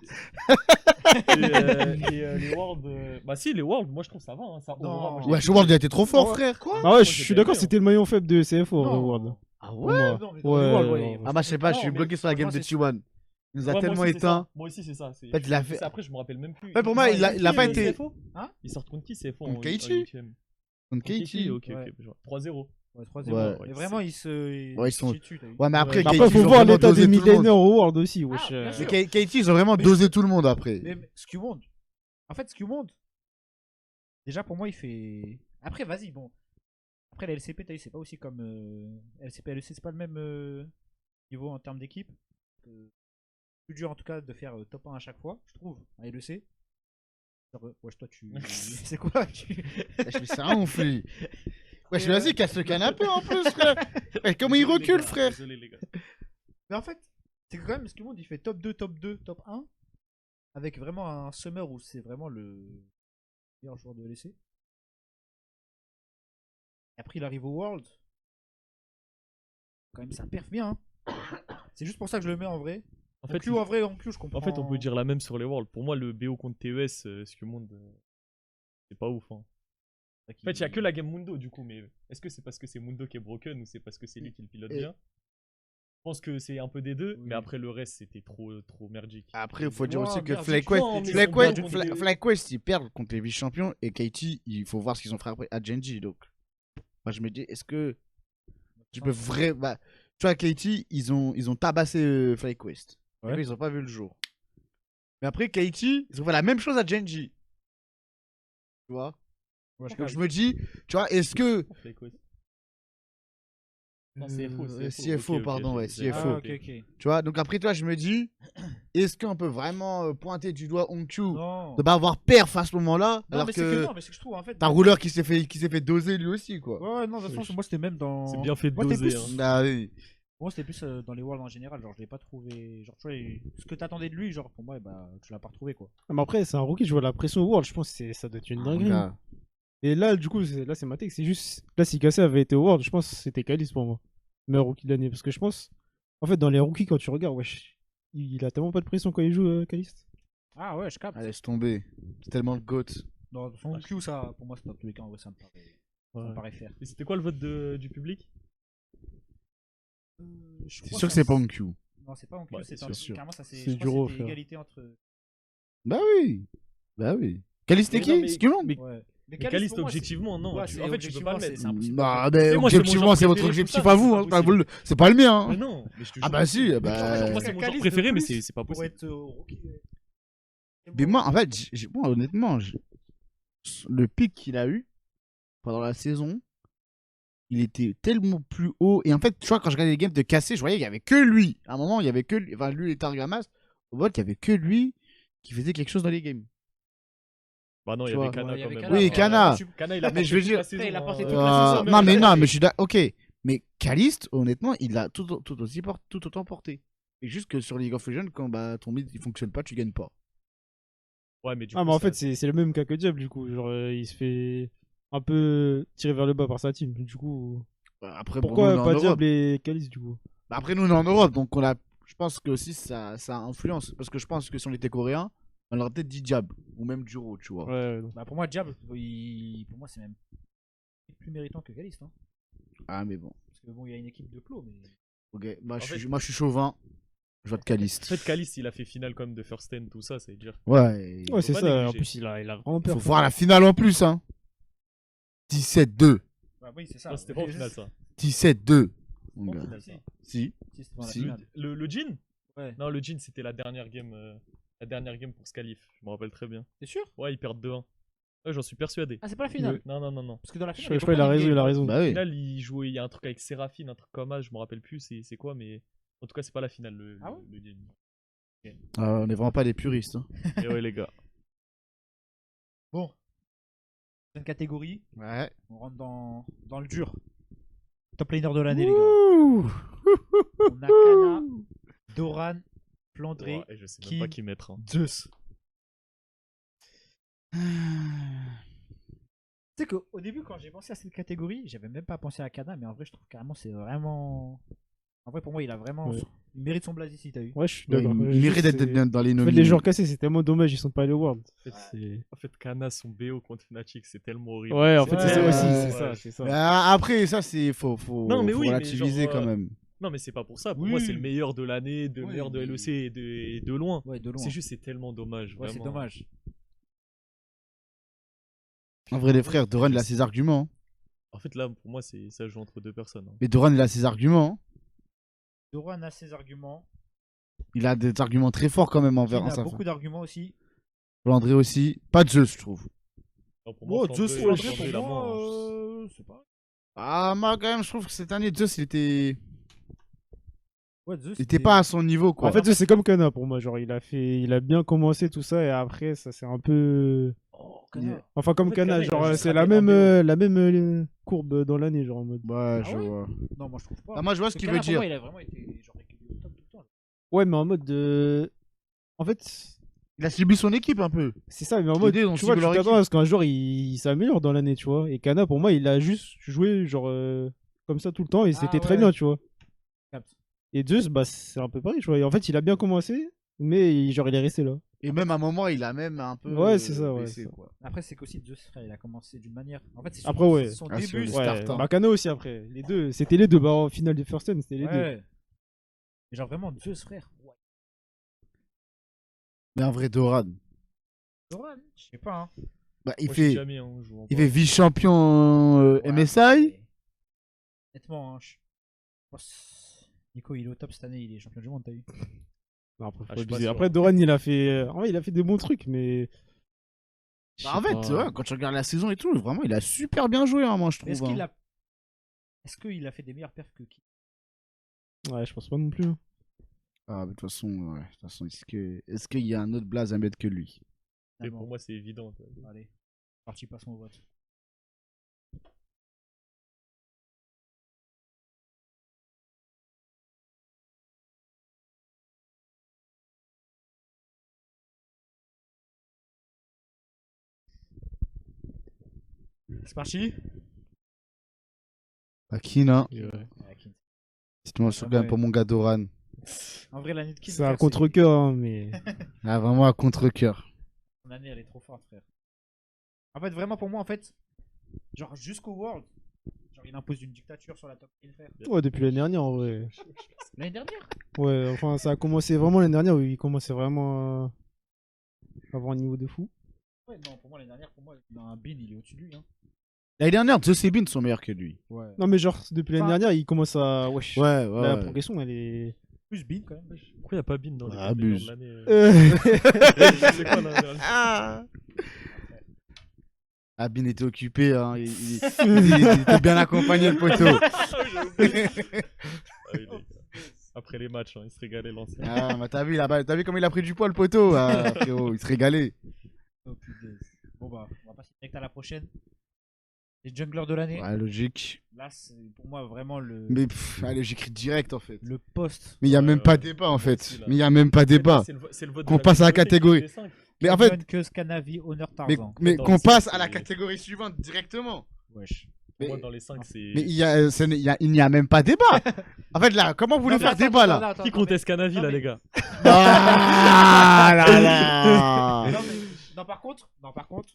Les Worlds. Bah, si, les Worlds, moi je trouve ça va. Hein, ça Non. aura- Ouais, World il a été trop fort, Ouais. frère. Quoi Bah ouais, je j'ai suis bien d'accord, aimé, c'était le maillon faible de CFO, Non. World. Ah Pour ouais moi. Non, mais Ouais, dans les Worlds, ouais. Ah bah je sais pas, je suis Non, mais bloqué sur la game de franchement, T1. Il nous a Ouais, moi tellement aussi, c'est ça. éteint. Moi aussi, c'est ça. En fait, il a fait- Après, je me rappelle même plus. Ouais, pour moi, il a pas été- Hein Il sort contre qui CFO Contre en Keiichi. 8ème? Contre Keiichi. Ok, Ouais. ok. je vois. 3-0. Ouais, 3-0. Ouais. Mais vraiment, ils se. Ouais, ils sont- chient dessus, t'as vu. Ouais, mais après, Après, Keiichi, faut ils ont voir vraiment l'état dosé des tout le monde. midlaners au World aussi, wesh. bien Mais sûr. Keiichi, ils ont vraiment dosé tout le monde après. Mais Skewmonde. En fait, Skewmonde. Déjà, pour moi, il fait. Après, vas-y, bon. Après, la LCP, t'as vu, c'est pas aussi comme. LCP, LEC, c'est pas le même niveau en termes d'équipe. Plus dur, en tout cas, de faire top 1 à chaque fois, je trouve, à LEC. Genre, wesh, toi, tu. C'est quoi tu... Je me sers un fli. Wesh, vas-y, casse le canapé en plus, frère. Ouais, comment il recule, frère. Désolé, les gars. Mais en fait, c'est que quand même, Skewmonde, il fait top 2, top 1. Avec vraiment un summer où c'est vraiment le meilleur joueur de LEC. Et après, il arrive au World. Quand même, ça perf bien. Hein. C'est juste pour ça que je le mets en vrai. En En fait, Q, en vrai, en Q, je comprends. En fait, on peut dire la même sur les Worlds. Pour moi, le BO contre TES, ce que monde, c'est pas ouf. Hein. En fait, il y a que la game Mundo du coup, mais est-ce que c'est parce que c'est Mundo qui est broken ou c'est parce que c'est lui qui le pilote Et- bien? Je pense que c'est un peu des deux, Oui. mais après le reste c'était trop merdique. Après, il faut dire Ouais, aussi que merde, FlyQuest, non, mais ils sont bien contre les- FlyQuest, ils perdent contre les vice-champions et Keiichi, il faut voir ce qu'ils ont fait après à Genji. Donc, moi, je me dis, est-ce que tu peux vraiment. Bah, tu vois, Keiichi, ils ont tabassé FlyQuest. Ouais. Après, ils ont pas vu le jour. Mais après, Keiichi, ils ont fait la même chose à Genji. Tu vois? Donc, je me dis, tu vois, est-ce que. Non, CFO, CFO, ok, pardon, ouais, j'ai- CFO. Ah, ok, ok. Tu vois, donc après, toi, je me dis, est-ce qu'on peut vraiment pointer du doigt Hongchu Non. de pas avoir perf à ce moment-là, Non, alors mais c'est que que non, mais c'est que je trouve en fait. t'as un rouleur qui s'est fait doser lui aussi, quoi. Ouais, ouais, non, de toute façon, moi c'était même dans. C'est bien fait de Moi, c'était doser. plus- hein. Ah oui. Pour moi, c'était plus dans les Worlds en général. Genre, je l'ai pas trouvé. Genre, tu vois, ce que t'attendais de lui, genre, pour moi, bah, tu l'as pas retrouvé, quoi. Ah, mais après, c'est un rookie, je vois la pression au World, je pense que ça doit être une dinguerie. Gars. Et là, du coup, là, c'est ma take. C'est juste. Là, si Cassé avait été au World, je pense que c'était Kalis pour moi. Meilleur rookie de l'année. Parce que je pense. En fait, dans les rookies, quand tu regardes, wesh, il a tellement pas de pression quand il joue, Kalis. Ah, ouais, je capte. Ah, laisse tomber. C'est tellement le GOAT. Dans son Q, ça, pour moi, c'est dans tous les cas, en vrai, ça me paraît faire. Et c'était quoi le vote du public? C'est sûr que c'est pas Hongchu. Non, c'est pas en Q, Bah, c'est c'est un. sûr. Carrément, ça c'est. C'est je du crois que raw, c'était frère. égalité entre. Bah oui. Bah oui. Kalis, c'était Mais non, qui mais- Skillon mais- Ouais. Mais Caliste, Caliste, pour moi, objectivement, non. Ouais, Tu- c'est En fait, tu peux pas le objectivement, mettre. c'est impossible. Bah, mais Et moi, c'est mon objectivement, genre c'est votre préféré, objectif tout ça, à vous. c'est Hein. pas possible. C'est pas le mien. Hein. Mais non, mais je te Ah jure. bah si, bah. Moi, c'est mon genre Caliste préféré, de mais plus c'est pas pour possible. être rookie. Mais moi, en fait, moi, honnêtement, le pic qu'il a eu pendant la saison, il était tellement plus haut. Et en fait, tu vois, quand je regardais les games de Cassé, je voyais qu'il y avait que lui. À un moment, il y avait que lui. Enfin, lui et Targamas. Au vote, il y avait que lui qui faisait quelque chose dans les games. Bah non, il y Tu vois. avait Kana Ouais, il y quand avait même. Kana. Oui, Kana. Kana, il a Mais je veux porté toute dire- la saison, Après, il a porté hein. toute la saison, Non, mais mais- non, mais je suis d'accord. Ok. Mais Caliste, honnêtement, il a tout autant porté. Et juste que sur League of Legends, quand bah, ton mid il fonctionne pas, tu gagnes pas. Ouais, mais du Ah, coup, mais en ça- fait, c'est le même cas que Diable, du coup. Genre, il se fait un peu tirer vers le bas par sa team. Du coup, Après, pourquoi bon, nous, on est en pas Europe. Diable et Kalis, du coup? Bah, après, nous, on est en Europe, donc je pense que aussi ça influence. Parce que je pense que si on était coréen, on aurait peut-être dit Diab ou même Duro, tu vois. Ouais, Bah, pour moi, Diable, pour moi, c'est même plus méritant que Caliste. Hein. Ah, mais bon. Parce que bon, il y a une équipe de clos, mais. Ok, bah, En je suis- fait- moi, je suis chauvin. Je vote En Caliste. fait, Caliste, il a fait finale quand même de First Ten, tout ça, ça veut dire. Ouais. Ouais, c'est pas ça. En négliger. plus, il a vraiment peur. Faut voir la finale en plus, hein. 17-2. Bah, oui, c'est ça. Non, c'était pas au final ça. 17-2. mon En gars. finale, ça. Si. Si, c'était dans la Si. finale. Le Jin? Ouais. Non, le Jin, c'était la dernière game pour ce qualif. Je me rappelle très bien. T'es sûr? Ouais, ils perdent 2-1. Ouais, j'en suis persuadé. Ah, c'est pas la finale. Non, non, non, non. Parce que dans la Je finale. crois qu'il a raison, il a raison. Bah Au oui. final, il jouait, il y a un truc avec Séraphine, un truc comme ça, je me rappelle plus c'est quoi, mais en tout cas, c'est pas la finale, Ah ouais le Jin. Ah, on est vraiment pas des puristes. Hein. Et ouais, les gars. Bon. Une catégorie. Ouais. On rentre dans le dur. Top laner de l'année, les gars. Ouh. On a Kana, Doran, Flandré, Ouais, et je sais même Kim. pas qui mettre. Hein. Zeus. Tu sais qu'au début, quand j'ai pensé à cette catégorie, j'avais même pas pensé à Kana, mais en vrai, je trouve carrément c'est vraiment. En vrai, pour moi, il a vraiment. Ouais. Il mérite son blaze ici, t'as vu? Ouais, je suis Ouais, d'accord. il mérite d'être bien dans les En fait, nominés. les joueurs cassés, c'est tellement dommage, ils sont pas allés au World. En fait, Kana, son BO contre Fnatic, c'est tellement horrible. Ouais, en fait, c'est ça Ouais, aussi, ouais, c'est ça, c'est ça. Mais après, ça, c'est faut Non, mais oui, mais relativiser genre, quand même. Non, mais c'est pas pour ça. Pour Oui. moi, c'est le meilleur de l'année, le Oui, meilleur de oui. LEC et de loin. Ouais, de loin. C'est juste, c'est tellement dommage. Ouais, c'est vraiment. dommage. En vrai, les frères, Doran, il a ses arguments. Hein. En fait, là, pour moi, ça joue entre deux personnes. Hein. Mais Doran, il a ses arguments. Hein. Doran a ses arguments. Il a des arguments très forts quand même Kim envers a sa beaucoup fin. d'arguments aussi. André aussi. Pas de Zeus, je trouve. Non, pour Oh, moi, Zeus, Flandré, Flandré, Flandré, pour la moi, moins, hein. c'est pas. Ah, moi, quand même, je trouve que cette année, Zeus, il était Ouais, Zeus. il était pas à son niveau, quoi. En fait, c'est comme Kana pour moi. Genre, il a bien commencé tout ça et après, ça c'est un peu. Oh, Kana. Enfin, comme En fait, Kana, Kana, il a genre, juste c'est raté un BO. la même courbe dans l'année, genre en mode. Ouais, Ah je ouais vois. Non, moi je trouve pas. Ah, moi, je vois ce Parce que qu'il Kana, veut pour dire. moi, il a vraiment été genre équilibré au top tout le temps. Ouais, mais en mode de. En fait, Il a subi son équipe un peu. c'est ça, mais en mode. L'idée, on Tu vois, suit tu leur t'attends équipe. à ce qu'un joueur il s'améliore dans l'année, tu vois. Et Kana, pour moi, il a juste joué, genre, comme ça tout le temps et c'était très ouais. bien, tu vois. Capte. Et Zeus, bah, c'est un peu pareil, tu vois. Et en fait, il a bien commencé, mais genre, il est resté là. Et même à un moment, il a même un peu. Ouais, c'est ça, ouais, baissé, c'est ça. quoi. Après, c'est qu'aussi Zeus, frère, il a commencé d'une manière. En fait, c'est Après, surtout ouais. son Ah, sur début. le Ouais, start, hein. bah, Kana aussi après. Les deux, c'était les deux. Bah, en finale de First Ten, c'était les deux. Ouais. Mais genre vraiment Zeus, frère. Ouais. Mais en vrai, Doran, Doran, je sais pas. Hein. bah, il Moi, je suis fait, jamais, hein, je joue en il bas. fait vice-champion Ouais, MSI. mais- Honnêtement, hein, je pense. Nico, il est au top cette année, il est champion du monde, t'as vu? Non, après, faut Ah, je suis pas abuser. sûr. Après, Doran, il a fait. En vrai, il a fait des bons trucs, mais. Je Bah, en sais fait, pas. ouais, quand tu regardes la saison et tout, vraiment, il a super bien joué, hein, moi, je Mais trouve. hein. Est-ce qu'il a fait des meilleures perfs que qui? Ouais, je pense pas non plus. Hein. Ah, mais de toute façon, ouais. De toute façon, est-ce qu'il y a un autre blaze à mettre que lui? Et pour moi, c'est évident. Allez, parti, passons au vote. C'est parti. Akina, Et ouais. Ouais, Kin. dites-moi sur pour mon gars Doran. En vrai, l'année de Kin, C'est un frère, contre-cœur, hein, mais. Ah, vraiment à contre-cœur. son année, elle est trop forte, frère. En fait, vraiment, pour moi, en fait, genre jusqu'au World, genre il impose une dictature sur la top 10, frère. Ouais, depuis l'année dernière, en vrai. L'année dernière? Ouais, enfin, ça a commencé vraiment l'année dernière où il commençait vraiment à avoir un niveau de fou. Ouais, non, pour moi, l'année dernière, pour moi, il a un bin, il est au-dessus de lui. Hein. L'année dernière, Zeus et Bin sont meilleurs que lui. Ouais. Non, mais genre, depuis l'année Enfin- dernière, il commence à. Wesh. Ouais, ouais. La ouais. progression, elle est. Plus bin quand même. Pourquoi il n'y a pas Bin dans les Ah, top meilleurs abuse. de l'année Euh, C'est quoi là Ah, Bin était occupé, hein. Il était bien accompagné, le poteau. Après les matchs, hein, il se régalait l'ancien. Ah, bah, t'as vu, là-bas, t'as vu comment il a pris du poids, le poteau, ah, frérot, il se régalait. Oh putain. Bon bah, on va passer direct à la prochaine. Les junglers de l'année. Ouais, logique. Là, c'est pour moi vraiment Mais allez, j'écris direct, en fait. le poste. Mais il n'y a Ouais, même pas ouais. débat, en Moi fait. aussi, là. Mais il n'y a même pas débat. C'est le vote Qu'on de passe à la communauté qui catégorie. fait les cinq. Mais en fait, que Scanavi, Honor mais, Tarzan. mais Dans qu'on les passe cinq, à la c'est- catégorie suivante directement. Wesh. Pour moi, Mais- dans les 5, c'est. Mais il n'y a même pas débat. En fait, là, comment vous voulez Non, mais faire attends, débat, attends, là attends, Qui attends, conteste Canavi, non, là, mais- les gars Ah là là. Non, mais- non, par contre,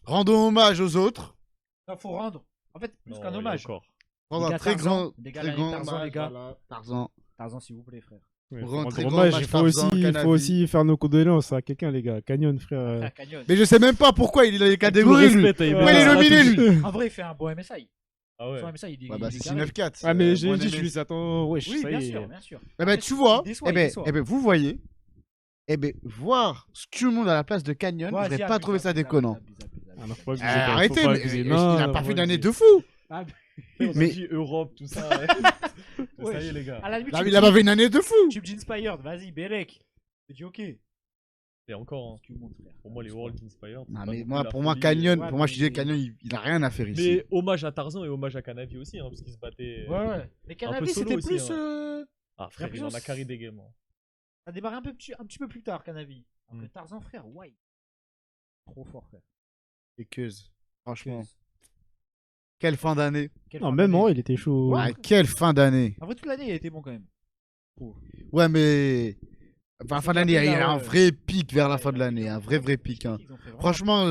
Rendons hommage aux autres. non, faut rendre. En fait, plus Non, qu'un il y a hommage. encore. Rendons Les un gars, très Tarzan, grand, les gars, très la grand ligne Tarzan, hommage, les gars. voilà, Tarzan. Tarzan, s'il vous plaît, frère. On pour rend rendre très grand hommage, hommage, il faut Tarzan, aussi faire nos condoléances à quelqu'un, les gars. Canyon, frère. Frère Canyon. Mais je sais même pas pourquoi il est dans les catégories, lui. Respect, Ouais, il est nominé, lui. En vrai, il fait un bon MSI. Ah ouais. Sans même ça, il est. Ouais, bah, il est c'est carré. 6-9-4. Ah, mais j'ai Mon dit, je aîné. lui attends, wesh, Oui, ça bien y est. sûr, bien sûr. Eh ben, tu vois, il déçoit, eh il ben, déçoit. eh ben, vous voyez, eh ben, voir tout le monde à la place de Canyon, Ouais, j'aurais dis, pas abuse, trouvé ça abuse, déconnant. abuse, abuse, abuse, Ah, abuse, non, faut pas abuse. abuser, quand même. Arrêtez, Faut pas mais abuser. il Non, a pas faut fait d'année abuser. de fou. Ah, On a Mais- dit Europe, tout ça. Ouais. Ça y est, les gars. à la limite, Non, tu mais me il a dis- pas fait une année de fou. tu me dis Inspired, vas-y, Belek. Je dis ok. Et encore, hein, Tu montres, frère. pour moi, les World Inspired. c'est Non, pas mais non plus moi, la pour moi, folie, Canyon, ouais, pour moi, je mais- disais Canyon, il a rien à faire ici. Mais hommage à Tarzan et hommage à Kanavi aussi, hein, parce qu'ils se battaient. Ouais, ouais. Mais Cannabis, solo c'était aussi, plus. hein. Ah, frère, il en a l'impression, carré des games. Hein. Ça a démarré un petit peu plus tard, Canavi. Alors que Mm. Tarzan, frère, ouais. Trop fort, frère. Et Keuz, franchement. Keuz. Quelle fin d'année. Quelle Non, fin même d'année. en, il était chaud. Ouais, quelle fin d'année. En vrai, toute l'année, il a été bon quand même. Ouais, mais. Enfin, fin d'année, il y a un vrai pic vers la fin de l'année. Un vrai pic. Hein. Ils ont fait vraiment- Franchement,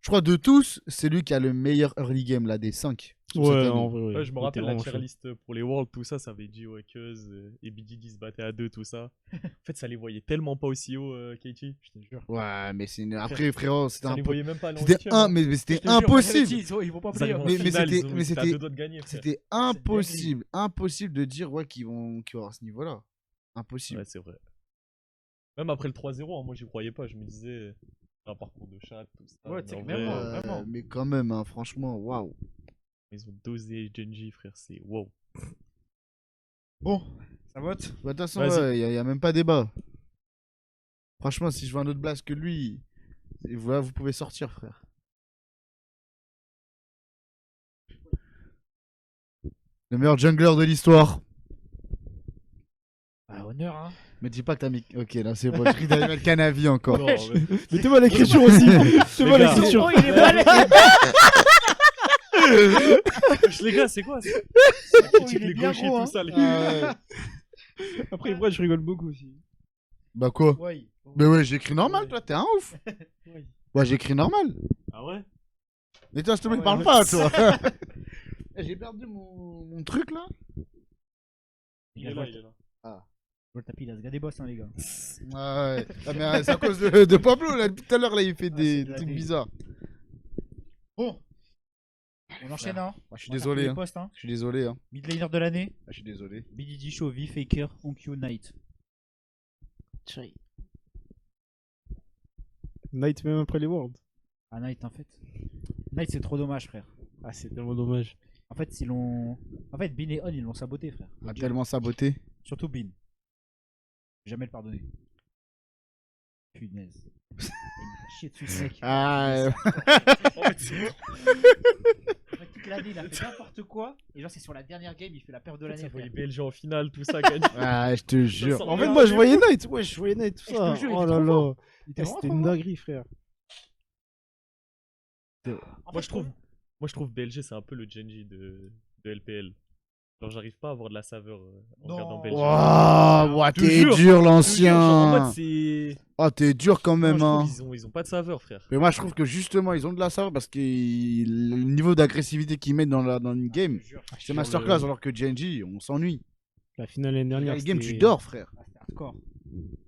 je crois de tous, c'est lui qui a le meilleur early game là, des 5. Ouais, en vrai, ouais. Ouais, je me Il rappelle était la vraiment tier chaud. list pour les Worlds, tout ça, ça avait dit ouais, Keuz et BDD se battaient à deux, tout ça. En fait, ça les voyait tellement pas aussi haut, KT, je te jure. Ouais, mais c'est après, frérot, c'était Ça les un peu. voyait même pas aller en C'était huitième, hein. mais c'était Je te jure, impossible. Ils vont pas Ils arrivent player. en Mais finale, c'était- ils ont- mais c'était à c'était- deux doigts de gagner, frère. C'était impossible de dire ouais, qu'ils vont avoir ce niveau-là. Impossible. Ouais, c'est vrai. Même après le 3-0, hein, moi j'y croyais pas, je me disais, un parcours de chat, tout ça. Ouais, mais c'est en clairement, vrai, vraiment. Mais quand même, hein, franchement, waouh. ils ont dosé Genji, frère, c'est wow. Bon, ça vote. Bah, de toute façon, Vas-y. il n'y a même pas débat. Franchement, si je vois un autre blast que lui, voilà, vous pouvez sortir, frère. Le meilleur jungler de l'histoire. Ah, honneur, hein. Mais dis pas que t'as mis. Ok, là c'est bon. Je crie d'aller mettre Canavi encore. Non, Wesh. mais- Mettez-moi l'écriture aussi. Mettez-moi Les gars. l'écriture. Oh, il est balèze. Wesh, les gars, c'est quoi ça Oh, Critique il est les bien gauchers, gros, hein. tout ça. Les... Ah ouais. Après, moi, je rigole beaucoup aussi. Bah quoi? Ouais. Mais ouais, j'écris normal, toi, t'es un ouf. Ouais, j'écris normal. Ah ouais Mais toi, s'il te plaît, Ah parle ouais. pas, toi. Eh, j'ai perdu mon truc là. Il est là, il est là. Le tapis, il a ce gars des boss, hein, les gars. Ah ouais. Ah, mais c'est à cause de Pablo, là, depuis tout à l'heure, là, il fait Ah, c'est des de la trucs dé. bizarres. Bon. On enchaîne, hein. Je suis On va faire désolé, tous les hein. postes, hein. Je suis désolé, hein. Mid laner de l'année. Ah, je suis désolé. BDD, Chovy, Faker, Onkyo, Knight. Night, même après les Worlds. Ah, Knight, en fait. Knight, c'est trop dommage, frère. Ah, c'est tellement dommage. En fait, s'ils l'ont. En fait, Bin et On, ils l'ont saboté, frère. On a tellement saboté. Surtout Bin. Jamais le pardonner. Punaise. Il me fait chier dessus, ce mec. Ah, En fait, c'est- En fait, toute l'année, il a fait n'importe quoi. Et genre, c'est sur la dernière game, il fait la perte de ça l'année, voyait frère. BLG en finale, tout ça. Gagné. ah, je te jure. sent- En fait, Ouais, moi, je ouais. voyais Night. Ouais, je voyais Night, tout Je te ça. jure, il Oh était là trop là. fort. Il était Ah, vraiment C'était trop une fort. dinguerie, frère. En Moi, fait, je trouve BLG, c'est un peu le Genji de LPL. Genre, j'arrive pas à avoir de la saveur en Non. regardant BLG. Waouh, ouah, Je te t'es jure, dur, Genre, en l'ancien. mode, c'est. Oh, t'es dur quand Moi, même, je hein. trouve ils ont pas de saveur, frère. Mais moi, je trouve que justement, ils ont de la saveur parce que le niveau d'agressivité qu'ils mettent dans une game, c'est Sur masterclass. le- Alors que Genji, on s'ennuie. La finale l'année dernière. Les games, tu c'était- dors, frère. Ah, c'était hardcore.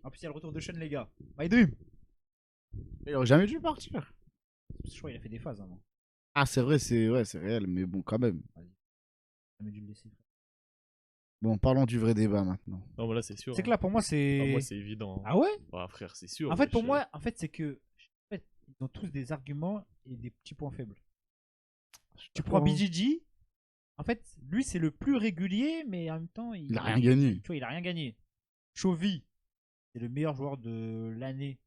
En plus, il y a le retour de Sean, les gars. My Dream. Il aurait jamais dû partir. Je crois qu'il a fait des phases avant. Ah, c'est vrai, c'est réel, mais bon, quand même. Jamais dû le laisser. Bon, parlons du vrai débat maintenant. Non, mais là, c'est sûr. C'est que là, pour moi, Ah, c'est. moi, c'est évident. Ah ouais? Ah, frère, c'est sûr. En fait, wesh. pour moi, c'est que. En fait, ils ont tous des arguments et des petits points faibles. Tu prends BGG. En fait, lui, c'est le plus régulier, mais en même temps, Il a rien gagné. Tu vois, il a rien gagné. Chovy, c'est le meilleur joueur de l'année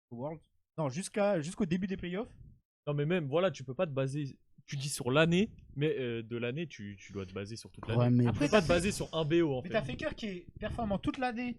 au World. Non, jusqu'au début des playoffs. Non, mais même, voilà, tu peux pas te baser. Tu dis sur l'année, mais de l'année, tu dois te baser sur toute l'année. Ouais, mais Tu Après, peux pas t'as te fait- baser sur un BO en Mais fait. t'as Faker qui est performant toute l'année.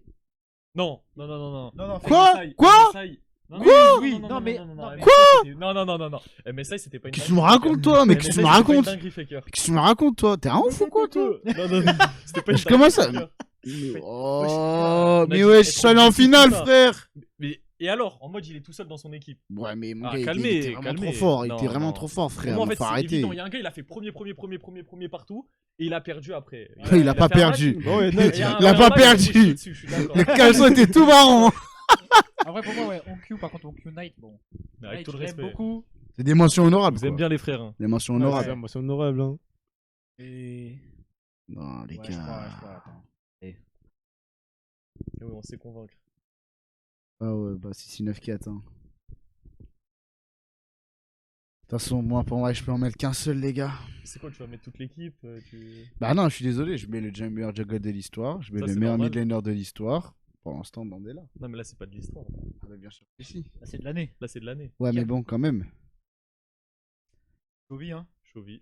Non, non, non, non, non. Non, non, Quoi MSI, Quoi MSI. Non, Oui, non, oui, non, non, non, mais- non, non, non, mais- MSI, c'était- Non, non, non, non, non. MSI, c'était pas une qu'est-ce que tu me racontes, toi? Mais qu'est-ce que tu me MSI, c'était pas une racontes? dinguerie, Faker. Qu'est-ce que tu me racontes, toi? T'es un ouf ou quoi, toi? Non, non, non. C'était pas une Je commence dinguerie, à- Faker. Oh, on a mais dit ouais, je être suis allé en objectif, finale, tout ça. frère. Mais, et alors, en mode, il est tout seul dans son équipe. Ouais, mais mon Ah, gars, il calmez, était vraiment calmez. trop fort. Il Non, était vraiment non. trop fort, Pour frère. moi, en Il fait, faut c'est arrêter. évident. Il y a un gars, il a fait premier, et partout. Et il a perdu après. Il a pas fait un match, perdu. Bon, ouais, et Night. il y a un- Il a un pas match, il a perdu. chié dessus, je suis d'accord. Le caleçon était tout marrant. En vrai, pour moi, ouais, Onkyo, par contre, Onkyo Knight, bon. Mais avec Knight, tout le je l'aime respect. beaucoup. C'est des mentions honorables. Vous aimez quoi. bien les frères. Hein. Des mentions Ouais, honorables. c'est honorable. Hein. Et... Non, les Ouais, gars. je crois, attends. Et oui, on sait convaincre. Ah ouais, bah 6-9-4. Hein. De toute façon, moi, pour moi, je peux en mettre qu'un seul, les gars. C'est quoi, tu vas mettre toute l'équipe Bah non, je suis désolé, je mets le meilleur jungle de l'histoire, je mets Ça, le c'est meilleur normal. mid laner de l'histoire. Pour l'instant, Mandela. Non, mais là, c'est pas de l'histoire. Ah bah bien sûr que si. Là, c'est de l'année. Là, c'est de l'année. Ouais, mais bon, quand même. Chovy, hein. Chovy.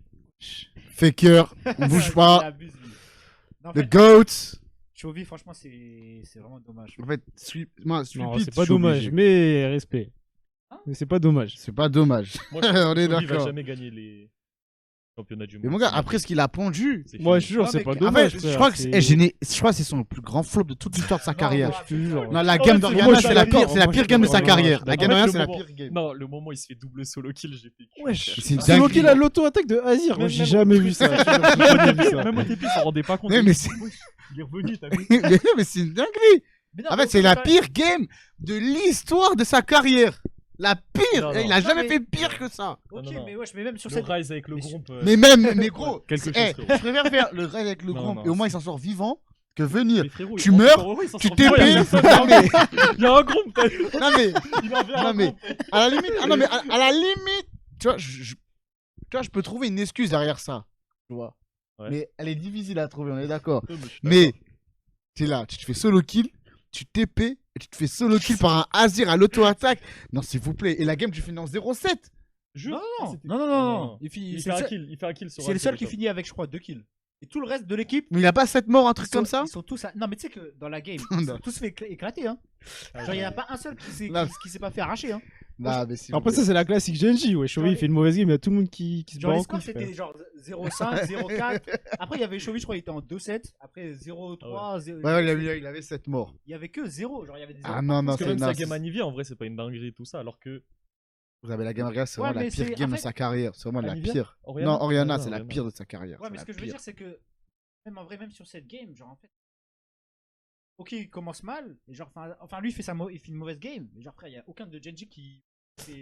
Faker, on bouge Il pas. abuse, lui. Non, en The fait, GOAT. Chovy, franchement, c'est vraiment dommage. En fait, moi, Non, Sweepit, c'est pas je suis dommage, obligé. mais respect. Hein Mais c'est pas dommage. C'est pas dommage. Moi, je pense On que est Chovy va d'accord. jamais gagner les championnats du monde. Mais mon gars, après ce qu'il a pondu, C'est Moi, fini. je te jure, Non, c'est mais pas en en dommage. fait, frère, je crois que c'est- je crois que c'est son plus grand flop de toute l'histoire de sa carrière. non, Je te jure. Non, la En game fait, d'Oriana, moi, je c'est suis la d'accord, pire, c'est la moi, pire je game de suis sa d'accord, carrière. je suis La En game fait, d'Oriana, le c'est la moment- pire game. Non, le moment où il se fait double solo kill, j'ai fait. Wesh, C'est une solo dinguerie. kill à l'auto-attaque de Azir. Moi, Même- j'ai même- jamais vu ça. J'ai jamais vu ça. Même au début, il s'en rendait pas compte. Ouais, mais c'est Il est revenu, t'as vu. mais c'est une dinguerie. Mais non, En mais fait, c'est au la final, pire game de l'histoire de sa carrière. La pire. Non, non. Il a jamais mais- fait pire que ça. Ok, Non, non, non. mais wesh, mais même sur Le cette. Rise avec le Mais groupe. Mais gros, Quelque chose, eh, frérot. je préfère faire le raid avec le Non, groupe non, et au moins il c'est- s'en sort vivant que venir. Mais frérot, tu il- meurs, encore heureux, il s'en Tu sort t'es bien, il y a payé. personne. Non mais, Il y a un groupe, t'as vu. non mais, Il en vient Non, un mais- groupe. à la limite, ah non mais à la limite, tu vois, tu vois, je peux trouver une excuse derrière ça, tu vois. Ouais. Mais elle est difficile à trouver, on est d'accord. Ouais, je suis Mais t'es là, tu te fais solo kill, tu TP et tu te fais solo kill par un Azir à l'auto-attaque. Non, s'il vous plaît. Et la game, tu finis en 0-7. Je- Non, Ah, non, c'était- non, non, non. Il C'est fait le un seul- kill, il fait un kill sur c'est le Azir, seul qui quoi. finit avec, je crois, 2 kills. Et tout le reste de l'équipe. Mais il a pas 7 morts, un truc ils sont- comme ça Ils sont tous. Non, mais tu sais que dans la game, Non. ils sont tous fait éclater. Hein. Ah, Genre, il n'y en a pas un seul qui Non. s'est pas fait arracher. Hein. Non, mais s'il vous Après, plaît. ça, c'est la classique Genji. Ouais, Chovy, il fait une mauvaise game. Il y a tout le monde qui se Genre, bat les en scores, couille, c'était frère. genre 0,5, 0,4. Après, il y avait Chovy, je crois, il était en 2,7. Après, 0,3. 0... Ouais, il avait 7 morts. Il y avait que 0. Genre, il y avait des Ah zéros. non, non, Parce que c'est même sa non, game Anivia, en vrai, c'est pas une dinguerie, tout ça. Alors que. Vous avez la game Oriana, c'est Ouais, vraiment la mais pire c'est- game en de fait- sa carrière. C'est vraiment la Anivia pire. Oriana Non, Oriana, Ah, c'est la Oriana. pire de sa carrière. Ouais, c'est mais la ce que je veux pire. dire, c'est que. Même en vrai, même sur cette game, genre, en fait. Ok, il commence mal. Et genre, enfin, lui, il fait une mauvaise game. Mais genre, frère, il n'y a aucun de Genji qui.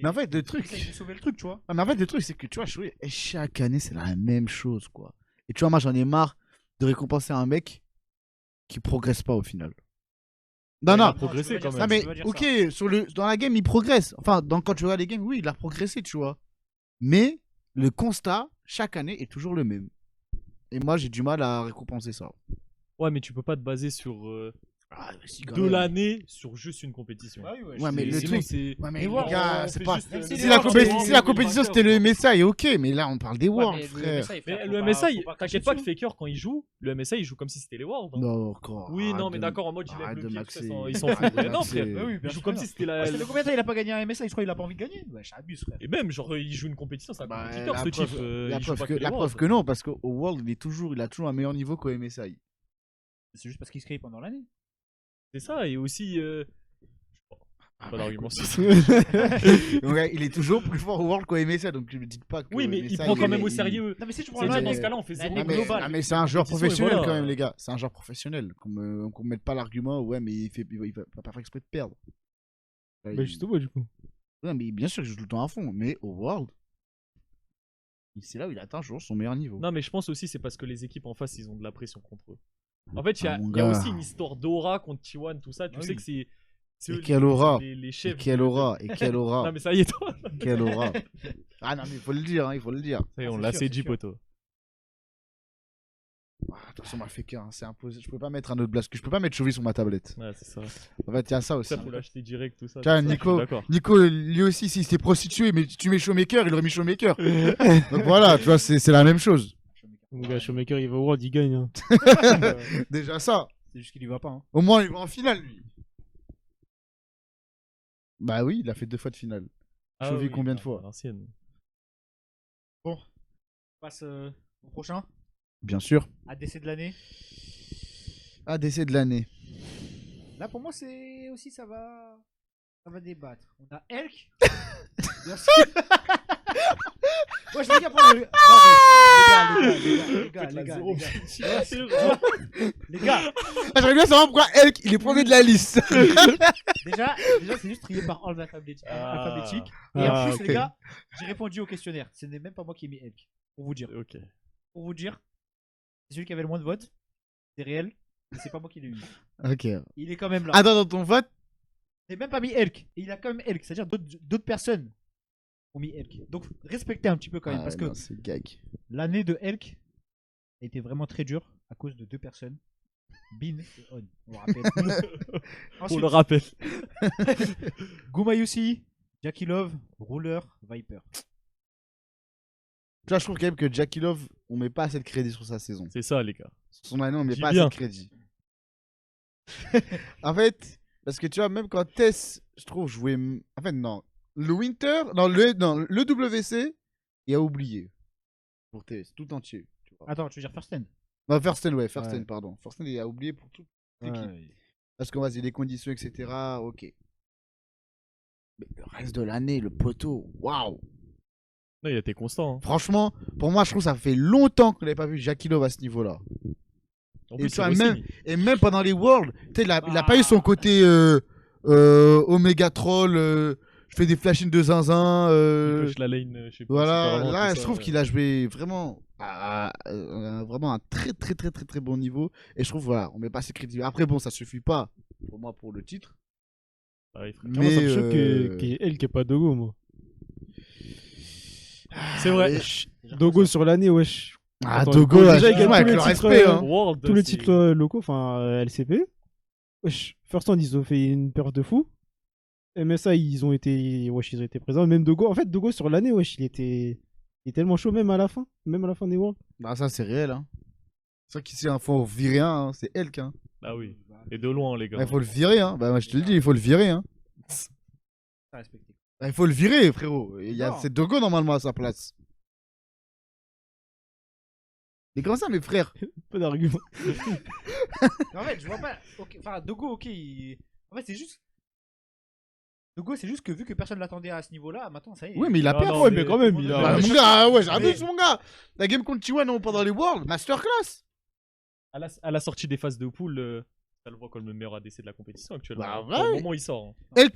Mais en fait, le qui truc. essaye de sauver le truc, tu vois. Ah, mais en fait, le truc, c'est que tu vois, chaque année, c'est la même chose, quoi. Et tu vois, moi, j'en ai marre de récompenser un mec qui progresse pas au final. Non, Ouais, il a non. progressé tu veux quand dire Non, même. mais tu veux dire ok, dans la game, il progresse. Enfin, quand tu regardes les games, oui, il a progressé, tu vois. Mais le constat, chaque année, est toujours le même. Et moi, j'ai du mal à récompenser ça. Ouais, mais tu peux pas te baser sur Ah, mais si, de l'année sur juste une compétition. Ouais, mais le Sinon, truc. c'est. Ouais, mais Et les voilà, gars, on c'est fait pas. juste, si Si les la, Worlds, compé- c'est si la compétition c'était le MSI, ok, mais là on parle des Worlds, frère. Mais le MSI, t'inquiète pas que Faker, quand il joue, le MSI, il joue comme si c'était les Worlds. hein. Non, encore. Oui, non, arrête mais de- d'accord, en mode il lève arrête le de pied, maxer. ils s'en Arrête foutent. de Mais non, maxer. frère, oui, il bien joue sûr. comme si c'était la. Ça fait combien de temps il a pas gagné un MSI? Je crois qu'il a pas envie de gagner. Ouais, j'abuse, frère. Et même, genre, il joue une compétition, c'est un Bah, compétiteur, la ce type. preuve- la il joue preuve pas que, que les la Worlds. preuve que non, parce qu'au World, il a toujours un meilleur niveau qu'au MSI. C'est juste parce qu'il se crée pendant l'année. C'est ça, et aussi. Pas d'argument sur ça. Ouais, il est toujours plus fort au World qu'au MSI, donc je me dis pas que. Oui, mais MSI, il prend quand même il- au sérieux. Non, mais si tu prends C'est-à-dire, l'année. dans ce cas-là, on fait l'année zéro Ah, mais, globale. ah, mais c'est un joueur Compétition, et professionnel voilà. quand même, les gars. C'est un joueur professionnel. Qu'on mette pas l'argument, ouais, mais il va pas faire exprès de perdre. Ouais, Bah, justement, du coup. Ouais, mais bien sûr que je joue tout le temps à fond, mais au World, c'est là où il atteint toujours son meilleur niveau. Non, mais je pense aussi c'est parce que les équipes en face, ils ont de la pression contre eux. En fait, il y Ah, a, mon il y a gars. aussi une histoire d'aura contre T1, tout ça. Tu Ah sais oui. que c'est. Et eux quelle aura. les Et chefs. quelle aura, et quelle aura, Non, mais ça y est, toi. quelle aura. Ah non, mais il faut le dire, hein, il faut le dire. Ça y est, on c'est l'a sûr, c'est c'est J sûr. poto. Ah, attention, m'a fait cœur, c'est imposé. Je peux pas mettre un autre blast, je peux pas mettre Chovy sur ma tablette. Ouais, c'est ça. En fait, il y a ça aussi. Ça, faut l'acheter direct, tout ça. Tiens, tout ça, Nico. je suis D'accord. Nico, lui aussi, s'il s'était prostitué, mais tu mets Showmaker, il aurait mis Showmaker. Donc voilà, tu vois, c'est la même chose. Mon gars, Showmaker, il va au World, il gagne. Hein. Déjà ça. C'est juste qu'il y va pas. Hein. Au moins, il va en finale, lui. Bah oui, il a fait 2 fois de finale. Chovy, combien de fois? À l'ancienne. On passe au prochain. Bien sûr. ADC de l'année. ADC de l'année. Là, pour moi, c'est aussi ça va débattre. On a Elk. Bien sûr. Moi, je veux bien prendre le. Non, mais les gars, les gars, les gars. Ah, j'aimerais bien savoir pourquoi Elk, il est premier de la liste. Déjà, c'est juste trié par ordre alphabétique. alphabétique. Et Ah, en plus, ok. les gars, j'ai répondu au questionnaire. Ce n'est même pas moi qui ai mis Elk. Pour vous dire. Ok. Pour vous dire, C'est celui qui avait le moins de votes. C'est réel. Mais c'est pas moi qui l'ai eu. Ok. Il est quand même là. Attends, dans ton vote, J'ai même pas mis Elk. Et il a quand même Elk. C'est-à-dire d'autres personnes ont mis Elk. Donc respectez un petit peu quand même. ah, Parce non, que c'est gag. l'année de Elk a été vraiment très dure à cause de 2 personnes. Bin et On. On le rappelle. On Ensuite, le rappelle. Gumayusi, Jackie Love, Ruler, Viper. Tu vois, je trouve quand même que Jackie Love, on met pas assez de crédit sur sa saison. C'est ça, les gars. Sur son année, on met Dis pas bien. assez de crédit. En fait, parce que tu vois, même quand Tess, je trouve, jouait. En fait, non. Le Winter, non, le WC, il a oublié. Pour Tess, tout entier. Tu vois. Attends, tu veux dire First End? Non, First End, ouais, First Ouais. End, pardon. First End, il a oublié pour toute l'équipe. Ouais. Parce qu'on va dire les conditions, etc. Ok. Mais le reste de l'année, le poteau, waouh! Non, il a été constant. Hein. Franchement, pour moi, je trouve que ça fait longtemps qu'on n'avait pas vu Jackie Love à ce niveau-là. En Et plus, tu vois, c'est même, Rossini. et même pendant les Worlds, tu sais, il a pas eu son côté Oméga Troll, je fais des flashings de zinzin. Il push la lane, je sais pas. Voilà, super loin, là, tout je ça, trouve qu'il a joué vraiment vraiment un très très très très très bon niveau. Et je trouve, voilà, on met pas ses crédits. Après, bon, ça suffit pas pour moi pour le titre. Ah, il ferait- Moi, ça me choque euh, qu'il y ait elle qui ait pas Dogo, moi. C'est vrai. Wesh. Dogo sur l'année, wesh. Ah, Attends, Dogo, déjà, déjà, il gagne avec tous le les respect. titres, Hein. World, Tous les c'est- titres locaux, enfin LCP. Wesh, First Hand, ils ont fait une perf de fou. MSA, ils ont été présents. Même Dogo, en fait, Dogo sur l'année, wesh, il est tellement chaud, même à la fin des Worlds. Bah, ça, c'est réel. Hein. C'est vrai qu'ici, il faut virer un, hein. C'est Elk. Hein. Ah oui. Et de loin, les gars. Il faut le virer. Hein. Bah, moi, je te le dis, il faut le virer. Hein. Pas respecté. Bah, il faut le virer, frérot. Non. C'est Dogo normalement à sa place. Mais comment ça, mes frères? Pas d'argument. En fait, je vois pas. Ok, enfin, Dogo, ok. En fait, c'est juste. Dogo, c'est juste que vu que personne l'attendait à ce niveau-là, maintenant ça y est. Oui, mais il a Non, perdu. non, Ouais, mais- mais quand même, il Bah, a. mon gars, ouais, j'ai Mais- abusé, mon gars. La game contre T1 pendant les Worlds, masterclass. À la sortie des phases de poule, ça le voit comme le meilleur ADC de la compétition actuellement. Bah, Pour le ouais. moment, il sort. Hein.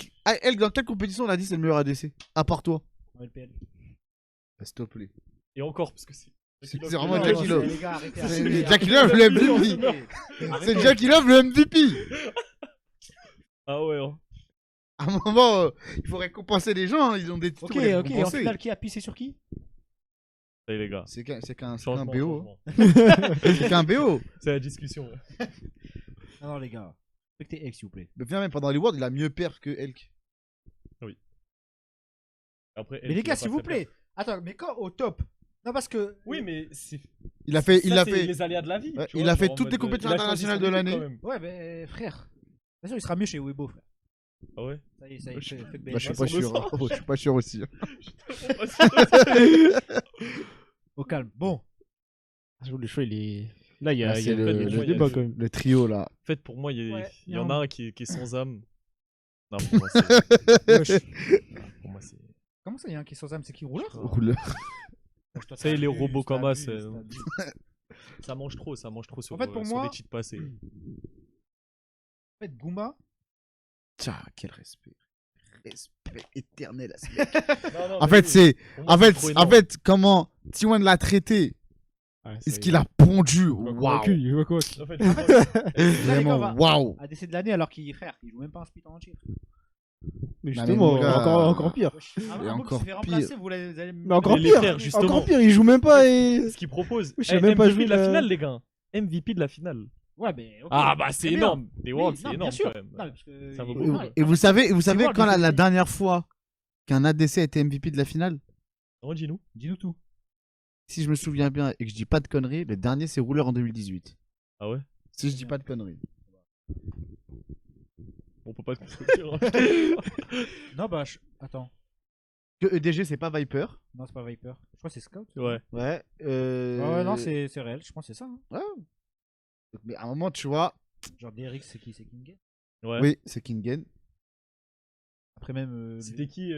Elk, dans quelle compétition on a dit c'est le meilleur ADC? À part toi. En LPL. S'il te plaît. Et encore, parce que c'est. C'est Jackie vraiment Love. Jackie Love. Les gars, arrêtez. C'est arrêtez, Jackie arrêtez. Love, le MVP. Arrêtez. C'est Jackie Love le MVP. Ah ouais. Hein. À un moment, il faut récompenser les gens. Hein. Ils ont des titres. Ok, pour les ok. En récompenser. finale, qui a pissé sur qui? Allez, les gars. C'est qu'un Changement, BO. changement. C'est qu'un BO. C'est la discussion. Ouais. Non, les gars. Respectez Elk, s'il vous plaît. Mais finalement, même pendant les Worlds, il a mieux perf que Elk. Après, Mais les gars, s'il vous plaît. Attends, mais quand au top? Non, parce que. Oui, mais c'est. Il a fait. ça, Il a c'est fait. les aléas de la vie. Ouais, tu il vois, a fait genre en toutes les mode, compétitions il a choisi internationales son de équipe, l'année. quand même. Ouais, mais frère. Bien sûr, il sera mieux chez Weibo, frère. Ah ouais. Ça y est, ça y est. Moi, je- faites Bah, je suis BS. pas sur le sûr. sang. Hein. Je suis pas sûr aussi. Au calme. Bon. Le choix, il est. Là, il y a, Ah, il y a c'est le, le- le le- débat quand même. Le trio là. En fait, pour moi, Ouais, il y en non. a un qui est sans âme. Non, pour moi, c'est. Wesh. Pour moi, c'est. Comment ça, il y a un qui est sans âme? C'est qui rouleur? Rouleur. Ça y est, les robots comme as, As, ça mange trop sur, En fait, pour sur moi- des cheats passés. En fait, Gouma. Tiens, quel respect. Respect éternel à ce Non, non, En mais fait, c'est. pour moi, En c'est fait, trop en énorme. fait, comment T1 l'a traité, Ouais, est-ce qu'il a pondu? Waouh! Il voit quoi En fait, pour moi, Vraiment, va. waouh! ADC de l'année alors qu'il frère, il joue même pas un split en entier. Mais Non, mais justement, mon gars, encore pire. Un encore encore se fait pire. remplacer, vous allez Mais encore les pire. frères, justement. Encore pire, il joue même pas et. ce qu'il propose. Oui, je sais même pas MVP jouer de la la- finale, les gars. MVP de la finale. Ouais, mais. ok, Ah, bah, c'est très bien. énorme. Des Worlds, Oui, c'est non, énorme bien sûr. quand même. Non, mais parce que Ça vaut il- beaucoup. non, Et vous savez voir, quand mais la c'est- dernière fois qu'un ADC a été MVP de la finale? Dis-nous. Dis-nous tout. Si je me souviens bien et que je dis pas de conneries, le dernier c'est Rouleur en 2018. Ah ouais. Si je dis pas de conneries. On peut pas te contredire. Non, bah, attends. Que EDG c'est pas Viper. Non, c'est pas Viper. Je crois que c'est Scout. Ouais. Ouais. Ouais, non, c'est réel. Je pense que c'est ça. Hein. Mais à un moment, tu vois. Genre, DRX, c'est qui? C'est King. Ouais. Oui, c'est Kingen. Après, même. C'était qui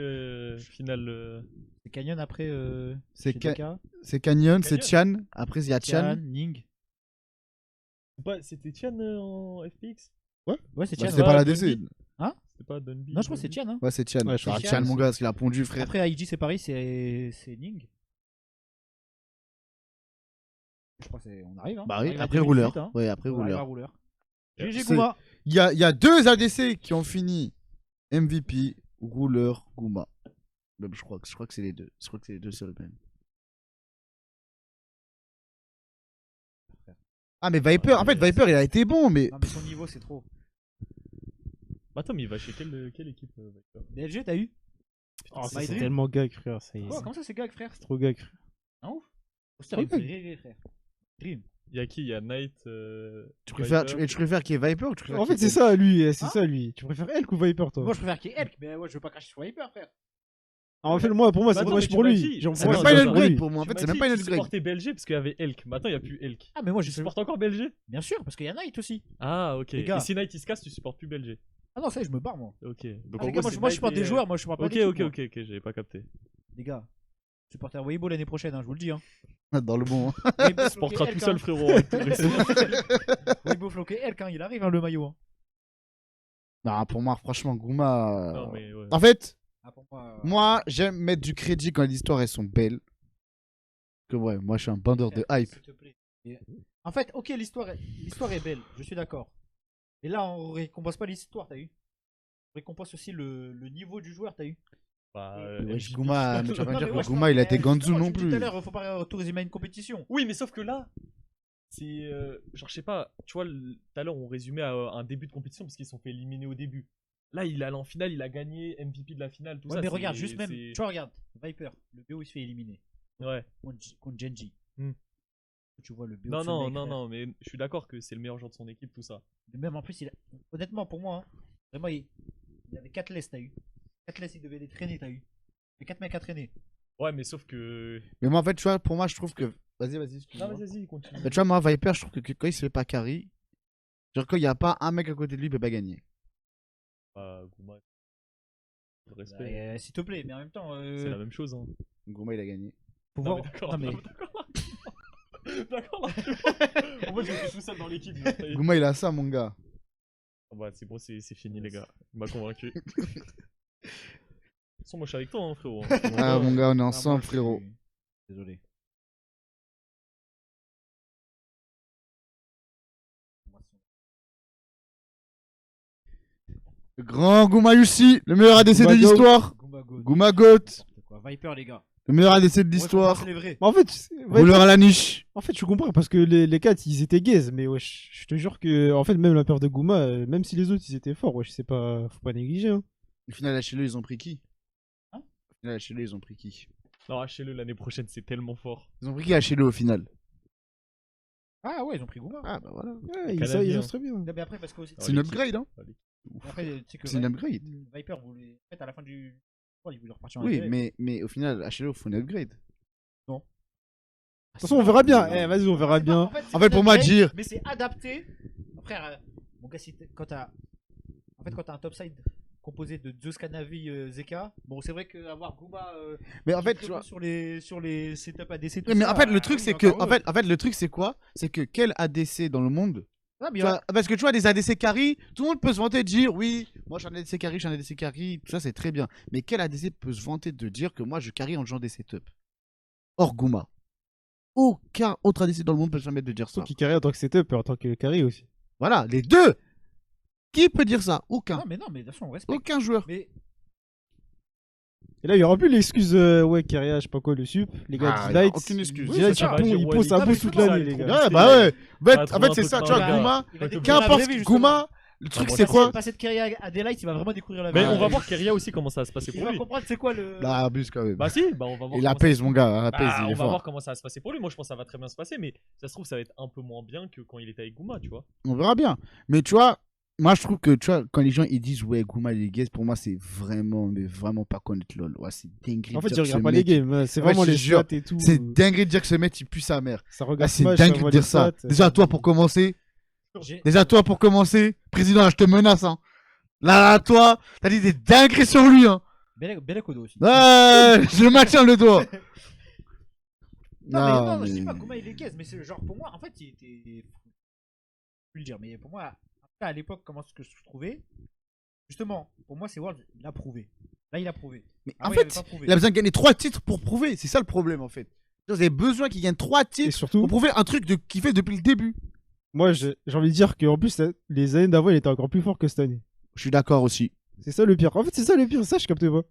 finale C'est Canyon après. C'est chez Ca- DK. C'est Canyon, c'est Canyon. Tian. Après, il y a Tian, Tian. Ning. C'était Tian en FPX? Ouais, c'est Bah, Tian. c'était ouais, pas la Dunby. DC. C'était pas Dunby. Non, je crois que c'est Tian. Hein. Ouais, c'est Tian. Ouais, je crois Ah, que c'est Tian, Tian, mon gars, parce qu'il a pondu, frère. Après, IG, c'est pareil, c'est Ning. Je crois qu'on arrive. Hein. Bah On oui, arrive à après 2018, rouleur. hein. Ouais, après On arrive à rouleur. rouleur. GG C'est- Gouma. Il y a 2 ADC qui ont fini MVP, rouleur, Gouma. Même, je crois que c'est les deux. Je crois que c'est les deux seuls même. Ah mais Viper, en fait Viper il a été bon mais Non, mais son niveau, c'est trop. Attends, mais il va chez quelle équipe Viper DLG, t'as eu Oh, c'est c'est tellement gag, frère. Ça y est. Quoi, comment ça, c'est gag, frère? C'est trop gag, frère. Un ouf. Poster, Trop il me fait gag. rire, frère. Dream. Il y a qui Il y a Knight. tu préfères, Viper. tu préfères qu'il y ait Viper ou tu préfères En fait, qu'il y c'est ait ça, lui. C'est Hein ça, lui. Tu préfères Elk ou Viper, toi? Moi, je préfère qu'il y ait Elk, mais ouais, je veux pas cracher sur Viper, frère. En fait, moi, pour moi, Bah c'est attends, dommage mais tu pour m'as lui. dit- Genre, C'est pour même moi, pas c'est une dommage pour upgrade lui. pour moi. En fait, c'est même pas une upgrade. supportais BLG parce qu'il y avait Elk. Maintenant, il n'y a plus Elk. Ah, mais moi, Tu je supportes encore BLG Bien sûr, parce qu'il y a Knight aussi. Ah, ok. Les gars. Et si Knight il se casse, tu supportes plus BLG. Ah non, ça y est, je me barre, moi. Ok. Donc Ah, en les gros, gars, moi, c'est je Knight supporte et, des joueurs, moi, je supporte pas Ok, d'équipe, ok, moi. ok, j'avais pas capté. Les gars, supporter Weibo l'année prochaine, hein, je vous le dis. Hein. Dans le bon. Hein. Weibo Tu supporteras floqué tout Elk, seul, hein. frérot. Avec tout le respect. Weibo floqué Elk, hein, il arrive, hein, le maillot. Hein. Non, pour moi franchement Gouma. Non, mais ouais. En fait, Ah, pour moi, moi j'aime mettre du crédit quand les histoires elles sont belles. Que ouais, moi je suis un bandeur de hype. s'il te plaît. Et- En fait, ok, l'histoire est belle, je suis d'accord. Et là, on récompense pas l'histoire, t'as eu. On récompense aussi le niveau du joueur, t'as eu. Bah, Wesh, MVP. Gouma, mais tu vas pas Non, dire mais que moi, je Gouma il a été justement, Ganzu je non vous dis plus. Tout à l'heure, faut pas tout résumer à une compétition. Oui, mais sauf que là, c'est. Genre, je sais pas, tu vois, tout à l'heure, on résumait à un début de compétition parce qu'ils se sont fait éliminer au début. Là, il est allé en finale, il a gagné MVP de la finale, tout Ouais, ça. mais c'est- regarde, juste même, c'est- tu vois, regarde, Viper, le BO il se fait éliminer Ouais. contre Genji. Hmm. Tu vois le BO. Non, de ce non, mec, non, frère. non, mais je suis d'accord que c'est le meilleur joueur de son équipe, tout ça. Mais même en plus, honnêtement, pour moi, hein, vraiment, il avait 4 laisses, t'as eu. 4 laisses, il devait les traîner, t'as eu. Et 4 mecs à traîner. Ouais, mais sauf que. Mais moi en fait, tu vois, pour moi je trouve que. Vas-y, Non, excuse-moi. vas-y, continue. Mais tu vois, moi Viper, je trouve que quand il se fait pas carry, genre quand il y a pas un mec à côté de lui, il peut pas gagner. Bah, Gouma. Le Bah, respect. S'il te plaît, mais en même temps. C'est la même chose, hein. Gouma il a gagné. Faut Non, voir. mais d'accord. Non, mais- D'accord, là. En fait, j'étais tout seul dans l'équipe. là, ça y est. Gouma il a ça, mon gars. Ah bah, c'est bon, c'est fini, les gars. Il m'a convaincu. De toute façon, moi, je suis avec toi, hein, frérot. Ah, mon gars, on est Ah, moi, ensemble, je suis- frérot. Désolé. Le grand Gouma Yussi, le meilleur ADC de Gouma Goat. l'histoire. Gouma Goat. Gouma Goat, N'importe quoi. Viper, les gars. le meilleur ADC de On l'histoire. récompense les vrais. En fait, Rouleur à la niche. en fait, je comprends parce que les 4 ils étaient gaze, mais wesh, je te jure que, en fait, même la peur de Gouma, même si les autres ils étaient forts, wesh, c'est pas, faut pas négliger. Hein. Au final, HLE, ils ont pris qui Hein Au final, HLE, ils ont pris qui Non, HLE l'année prochaine, c'est tellement fort. Ils ont pris qui HLE au final Ah ouais, ils ont pris Gouma. Ah, bah voilà. Ouais, ils Canadien. savent très bien. Non, mais après, parce que aussi. C'est une upgrade, hein Après, tu sais que C'est une upgrade. Viper voulait. En fait, à la fin du. Il voulait repartir en Oui, LGF. mais au final, HLE, il faut une upgrade. Non. De De toute façon, on verra bien. Eh, vas-y, on verra C'est pas- bien. c'est En fait, une pour moi, upgrade, dire- Mais c'est adapté. Frère, mon gars, quand t'as. En fait, quand t'as un topside composé de Zeus Canavi Zeka, bon, c'est vrai qu'avoir Gouma. Mais en qui fait, très tu bon vois. sur les setups ADC. tout Oui, mais ça, en fait, le oui, truc, c'est encore que. heureux. En fait, le truc, c'est quoi C'est que quel ADC dans le monde Ah, mais tu vois, parce que tu vois, des ADC carry, tout le monde peut se vanter de dire oui, moi je suis un ADC carry, je suis un ADC carry, tout ça c'est très bien. Mais quel ADC peut se vanter de dire que moi je carry en jouant des setups Hors Gouma. Aucun autre ADC dans le monde peut se permettre de dire ça. Sauf qu'il carry en tant que setup et en tant que carry aussi. Voilà, les deux Qui peut dire ça Aucun. Non, mais non, mais de toute façon, on respecte. Aucun joueur. Mais Et là, il y aura plus l'excuse, ouais, carry, je sais pas quoi, le sup. Les gars, Ah, dislikes. aucune excuse. Dislikes, Oui, ça va dire, ils ouais, posent sa les- bouche Ah, mais toute l'année, justement, les ça, gars. Ouais, bah ouais. Ouais, En trouver fait, un c'est truc ça, dans tu vois, le gars. Gouma, il va découvrir la qu'importe vraie vie, justement. Gouma, le truc Bon, c'est quoi Passer de Kyria à Daylight, il va vraiment découvrir la Mais vraie on va vie. voir Keria aussi comment ça va se passer Il pour va lui. comprendre c'est quoi le. Bah, abuse quand même. Bah si, bah on va voir. Il comment apaise, mon gars, ça- apaise, Bah, il on est va voir fort. comment ça va se passer pour lui. Moi, je pense que ça va très bien se passer, mais ça se trouve, ça va être un peu moins bien que quand il était avec Gouma, tu vois. On verra bien. Mais tu vois, moi je trouve que tu vois, quand les gens ils disent ouais, Gouma il est gaze, pour moi c'est vraiment, mais vraiment pas connaître LoL. Ouais, c'est dinguerie. En de fait, dire je que regarde ce pas les mec- games. C'est Ouais, vraiment je te les jure, stats et tout. C'est dinguerie de dire que ce mec il pue sa mère. Ça Ah, regarde c'est Smash, dingue ça de voit dire les ça. stats, Déjà, toi pour commencer. J'ai- Déjà, toi pour commencer. Président, là, je te menace. Hein. Là, toi, t'as dit des dingueries sur lui. Hein. Belekodo aussi. Ouais, je le maintiens le doigt. Non, mais je dis mais- pas Gouma il est gaze, mais c'est genre pour moi, en fait, il était. Je peux le dire, mais pour moi, en tout cas, à l'époque, comment ce que je trouvais, justement, pour moi, c'est World, il a prouvé. Là, il a prouvé. Mais Ah en ouais, il avait fait, pas prouvé. il a besoin de gagner 3 titres pour prouver. C'est ça le problème en fait. Vous avez besoin qu'il gagne 3 Et titres surtout, pour prouver un truc qu'il fait depuis le début. moi, j'ai envie de dire qu'en plus, les années d'avant, il était encore plus fort que cette année. Je suis d'accord aussi. C'est ça le pire. En fait, c'est ça le pire. Ça, je capte pas. Genre,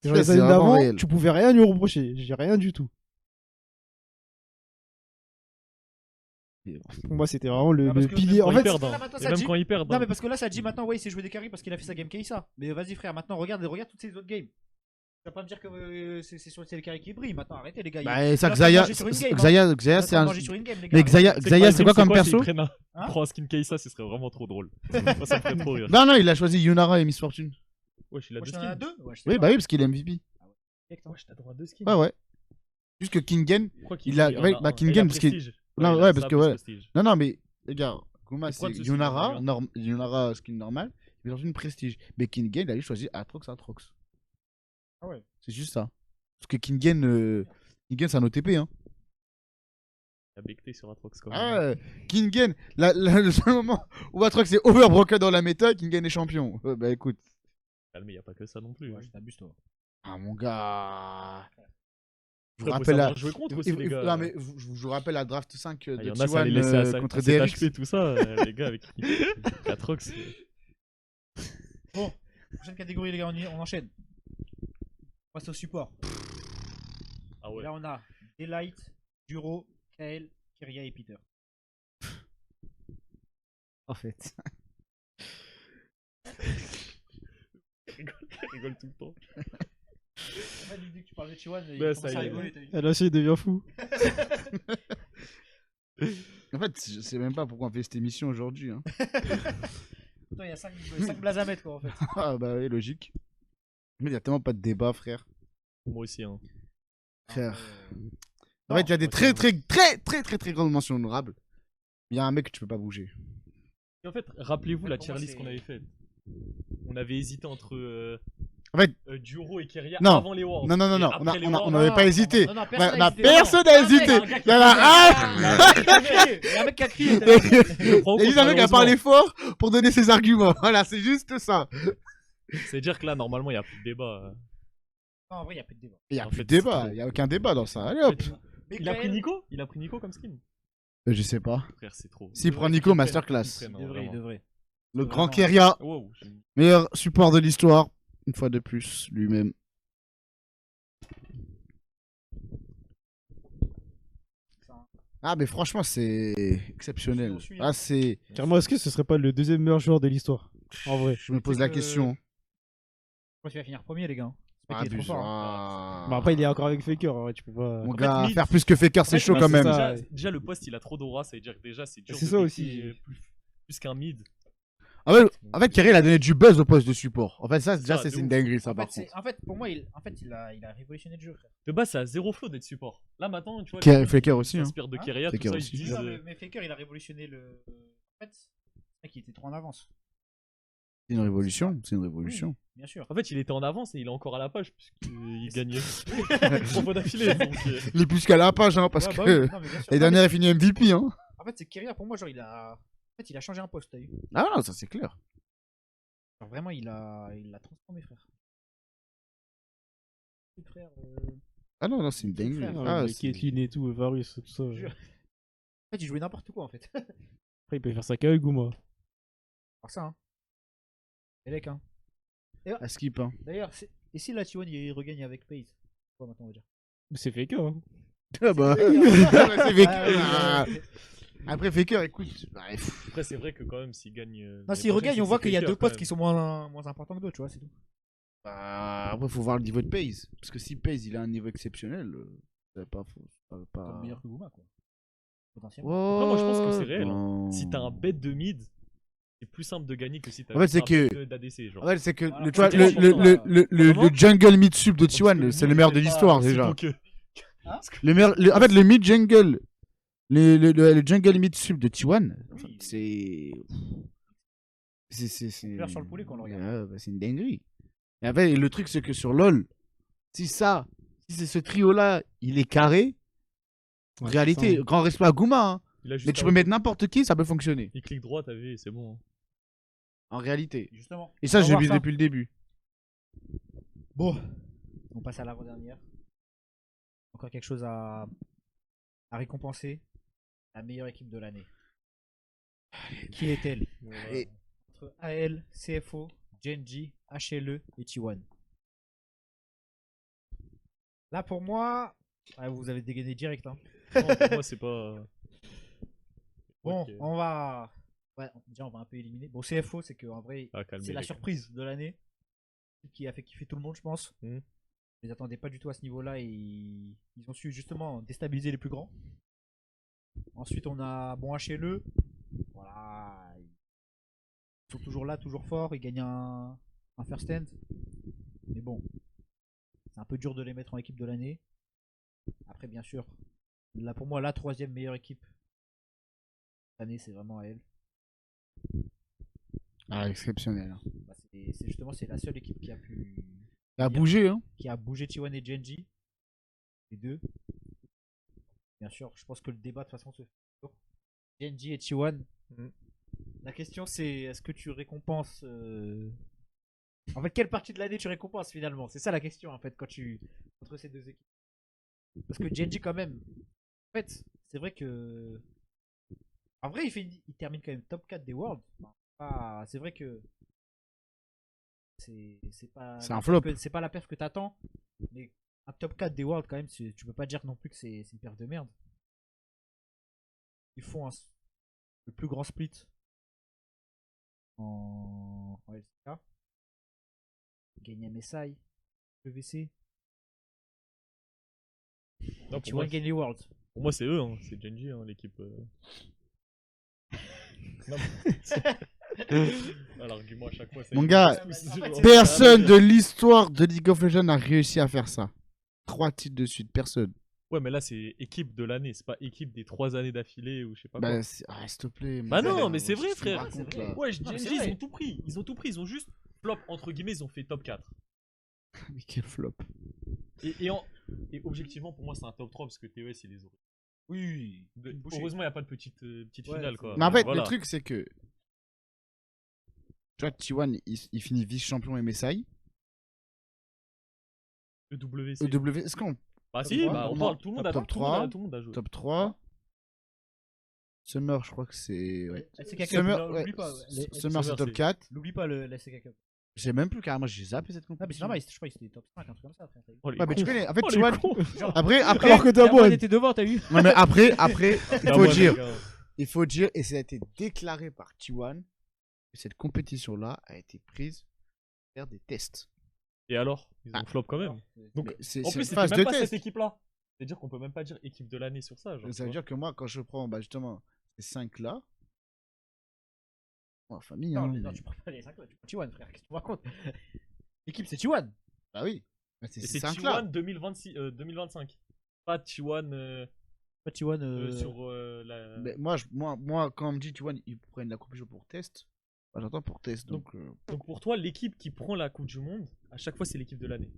Ça, les c'est années vraiment d'avant, réel. tu pouvais rien lui reprocher. J'ai rien du tout. Pour moi, c'était vraiment le parce que pilier. Quand En ils fait, perdent, là, hein. maintenant, Et ça même dit- quand ils perdent. Non, hein. mais parce que là, ça dit maintenant, ouais, il s'est joué des carries parce qu'il a fait sa game Keïsa. Mais vas-y, frère, maintenant, regarde toutes ces autres games. Tu vas pas me dire que c'est sur les carries qui brillent. Maintenant, arrêtez, les gars. Bah, ça, Là, Xayah, manger sur une game, hein. Xayah, c'est un. Manger sur une game, les Mais gars. Xayah, Tu sais que Xayah, c'est quoi Malgré, comme s'il perso prenne Hein prend un skin Keïsa, ce serait vraiment trop drôle. Moi, ça me ferait trop rire. Non, non, il a choisi Yunara et Miss Fortune. Wesh, il a Wesh, deux t'en as skins. deux? Ouais, je sais Oui, pas. bah oui, parce qu'il est MVP. Wesh, t'as droit à deux skins. Ouais, ouais. Juste que Kingen. Je crois Il a- en ouais, un. bah, Et King il a Game, parce qu'il- Prestige. Non, il a ouais, parce ça que plus ouais. Prestige. Non, non, mais les gars, Guma, Et pourquoi c'est tu sais Yunara, qu'il Yunara skin normal, mais dans une prestige. Mais Kingen, il a choisi Atrox, Atrox. Ah ouais. C'est juste ça. Parce que Kingen, c'est un OTP, hein. Il a becté sur Atrox quand même. Ah ouais, Kingen, le seul moment où Atrox est overbroken dans la méta, Kingen est champion. Bah écoute. Calme, y a pas que ça non plus. Ouais, je t'abuse, toi. Ah mon gars. Je vous Frère, faut rappelle savoir la... jouer contre aussi, les gars. Non, mais je vous rappelle la draft 5 Ah, de y en a, ça allait T1 laisser à contre à DRX. HP, tout ça, les gars, avec Atrox. Bon, prochaine catégorie, les gars, on enchaîne. On passe au support. Ah ouais. Là, on a Delight, Duro, Kael, Kyria et Peter. En fait. Il rigole tout le temps. En fait, dès que tu parles de T1, il Ouais, commence ça y à est. rigoler, t'as vu. elle a il devient fou. En fait, je sais même pas pourquoi on fait cette émission aujourd'hui. Hein. Pourtant, il y a 5 blases à mettre, quoi, en fait. Ah bah oui, logique. Mais il y a tellement pas de débat, frère. Moi aussi, hein. Frère. En Non, fait, il y a des ok, très hein. très grandes mentions honorables. Il y a un mec que tu peux pas bouger. Et en fait, rappelez-vous la Pour tier moi, list c'est- qu'on avait faite. On avait hésité entre En fait, Duro et Keria Non. avant les Worlds. non, non, non, Et non, après les on Worlds, n'avait pas hésité. Non, non, Personne n'a hésité. Il y en a un. Il y a un mec qui a crié. t'as vu. Je prends en Et compte, juste un mec qui a malheureusement. parlé fort pour donner ses arguments. Voilà, c'est juste ça. C'est-à-dire que là, normalement, il n'y a plus de débat. Non, en vrai, il n'y a plus de débat. Il y a En plus fait, de débat. c'est trop. Il y a aucun débat dans ça. Allez hop. Mais Il a pris Kael, Nico Il a pris Nico comme skin Je sais pas. Frère, c'est trop. S'il Il prend devrait Nico, qu'il masterclass. prenne, Il devrait, il vraiment. devrait. Le Vraiment. grand Keria, Wow, meilleur support de l'histoire. Une fois de plus, lui-même. Ah, mais franchement, c'est exceptionnel. On suit, hein. Ah, c'est. Carrément, est-ce que ce serait pas le deuxième meilleur joueur de l'histoire? En vrai. Je me pose la question. Je pense qu'il va finir premier, les gars. Ce mec, Ah, il est trop abuse. fort. hein. Ah. Bah après, il est encore avec Faker. En vrai, tu peux pas. Mon En fait, gars, mid- faire plus que Faker, c'est En fait, chaud bah, quand c'est même. ça. Ouais. Déjà, le poste, il a trop d'aura, ça veut dire que déjà, c'est dur. C'est de ça becter, aussi. Plus qu'un mid. En fait, Kerry, il a donné du buzz au poste de support. En fait, ça, déjà, Ça, c'est de une ouf. dinguerie, ça, En par fait, contre. en fait, pour moi, il a révolutionné le jeu, frère. De base, ça a zéro flow d'être support. Là, maintenant, tu vois. Faker les gens qui aussi, hein. s'inspirent de Hein Keria, tout Faker ça, aussi. ils disent. Non, mais Faker, il a révolutionné le. En fait, ce mec, il était trop en avance. C'est une révolution. C'est une révolution. Bien sûr. En fait, il était en avance et il est encore à la page puisqu'il gagnait 3 fois d'affilée. Donc, Il est plus qu'à la page, hein, parce Ouais, bah que. oui, non, mais bien sûr. L'année Non, dernière, il finit MVP, hein. mais en fait, c'est Kyria, pour moi, genre, il a. En fait, il a changé un poste, t'as vu. Ah non, ça, c'est clair. Genre, vraiment, il l'a transformé, frère. Frère, Ah non, non, c'est une dinguerie. Frère, Ah, Avec c'est- Caitlyn et tout, Varus, tout ça. jure. En fait, il jouait n'importe quoi, en fait. Après, il peut faire ça qu'avec Guma. Alors ça, hein. Les mecs, hein. à skip, hein. D'ailleurs, et si la T1 il regagne avec Pace? Quoi maintenant, on va dire? C'est Faker. Hein. Ah bah. C'est Faker. Ah, oui, Après, Faker, écoute. Bref. après, c'est vrai que quand même, s'il gagne. Non, s'il regagne, on voit qu'il y a deux postes qui sont moins importants que d'autres, tu vois, c'est tout. Bah, après, faut voir le niveau de Pace. Parce que si Pace, il a un niveau exceptionnel, c'est pas faux. Comme meilleur que Guma, quoi. Potentiellement. Après, moi, je pense que c'est réel, Non. Si t'as un bête de mid, c'est plus simple de gagner que si t'as En fait, c'est un que- bête d'ADC. Genre. En fait, c'est que Voilà, le, tu vois, c'est le, très le, important. le jungle mid sub de Parce que T1, le c'est mid, le meilleur il de est pas l'histoire aussi déjà. bon que- Le meilleur, en fait, le mid jungle, le jungle mid sub de T1, Oui. c'est. Fleur sur le poulet quand on le regarde. Ouais, bah, c'est une dinguerie. Et après, le truc, c'est que sur LoL, si c'est ce trio-là, il est carré, en Ouais, réalité, c'est ça. grand respect à Guma, hein, Il a juste mais tu à- peux mettre n'importe qui, ça peut fonctionner. Il clique droit, t'as vu, c'est bon. hein. En réalité. Justement. Et ça, On va j'ai voir vu ça. depuis le début. Bon. On passe à l'avant-dernière. encore quelque chose à récompenser. La meilleure équipe de l'année. Qui est-elle? Et- Entre AL, CFO, Genji, HLE et T1. Là pour moi, ouais, vous avez dégainé direct. Hein. Non, pour moi, c'est pas. Bon, Ok. on va. Ouais, déjà on va un peu éliminer. Bon, CFO, c'est que en vrai, Ah, calmez c'est la les gars. surprise de l'année qui a fait kiffer tout le monde, je pense. Mhm. Je les attendais pas du tout à ce niveau-là et ils ont su justement déstabiliser les plus grands. Ensuite, on a bon HLE. Voilà, ils sont toujours là, toujours forts. Ils gagnent un first stand. Mais bon, c'est un peu dur de les mettre en équipe de l'année. Après, bien sûr, là pour moi, la troisième meilleure équipe cette année, c'est vraiment AL. Ah, exceptionnel. Hein. Bah, c'est justement c'est la seule équipe qui a pu Il a bougé, hein. qui a bougé T1 et Genji. Les deux. Bien sûr, je pense que le débat de toute façon se fait toujours. Genji et T1. Mhm. La question c'est est-ce que tu récompenses en fait quelle partie de l'année tu récompenses finalement? C'est ça la question en fait quand tu entre ces deux équipes. Parce que Genji quand même en fait, c'est vrai que en vrai il termine quand même top 4 des Worlds. Enfin, c'est vrai que c'est pas C'est la un perf flop. c'est pas la perf que t'attends, mais un top 4 des Worlds quand même, tu peux pas dire non plus que c'est une perf de merde. Ils font le plus grand split en LCK. Ils gagnent MSI, EVC. Non, Tu pour, moi, vois, gagne les Worlds. pour moi, c'est eux, hein. C'est Genji, hein, l'équipe. Non, mais- L'argument à chaque fois, c'est. Mon gars, c'est- personne de l'histoire de League of Legends n'a réussi à faire ça. 3 titres de suite, personne. Ouais, mais là, c'est équipe de l'année, c'est pas équipe des 3 années d'affilée ou je sais pas quoi. Bah, s'il te plaît. mon Bah gars, non, mais c'est qu'est-ce vrai, que tu me frère. racontes, C'est vrai. là Ouais, Non, mais Genji, c'est vrai. ils ont tout pris. Ils ont tout pris. Ils ont juste flop, entre guillemets, ils ont fait top 4. Mais quel flop. Et objectivement, pour moi, c'est un top 3 parce que TES, il les aurait. Oui. Heureusement, il n'y a pas de petite Ouais, finale, c'est- quoi. Mais en fait, Voilà. le truc, c'est que. Tu vois, T1, il finit vice-champion MSI. EWC. EW, est-ce qu'on. Bah Top si, 3, bah, on pour parle, moi, tout le monde a top tout le monde a- 3, tout le monde a joué. Top 3. Summer, je crois que c'est. Ouais. LCK Cup, Summer, non, ouais. l'oublie pas. Summer, c'est top c'est- 4. L'oublie pas le LCK Cup. J'ai même plus carrément, j'ai zappé cette Ah, mais c'est compétition. normal, je crois qu'il était top 5, un truc comme ça. Après, Oh, les Ouais, mais tu cons. connais, en fait, Oh, tu les vois. cons. Après, Alors que t'as Dermoy bon. était devant, t'as vu? non, mais après, Ah, faut moi, dire, les gars. il faut dire, et ça a été déclaré par T1, que cette compétition-là a été prise pour faire des tests. Et alors ils ont Ah. flop quand même. Donc, Mais c'est en c'est plus, une c'était phase même de pas test. cette équipe-là. C'est-à-dire qu'on peut même pas dire équipe de l'année sur ça. Genre, Ça veut dire que moi, quand je prends bah, justement ces 5-là, en famille, Non, hein, mais non, tu prends pas les 5 là, tu prends T1, frère, qu'est-ce que tu me racontes? L'équipe c'est T1. bah oui, bah, c'est et ces c'est 5-là. T1 2025. Pas T1 Pas T1. sur la. Mais moi, quand on me dit, tu vois, ils prennent la compétition pour test, bah, j'entends pour test. Donc, Donc pour toi, l'équipe qui prend la Coupe du Monde, à chaque fois, c'est l'équipe de l'année.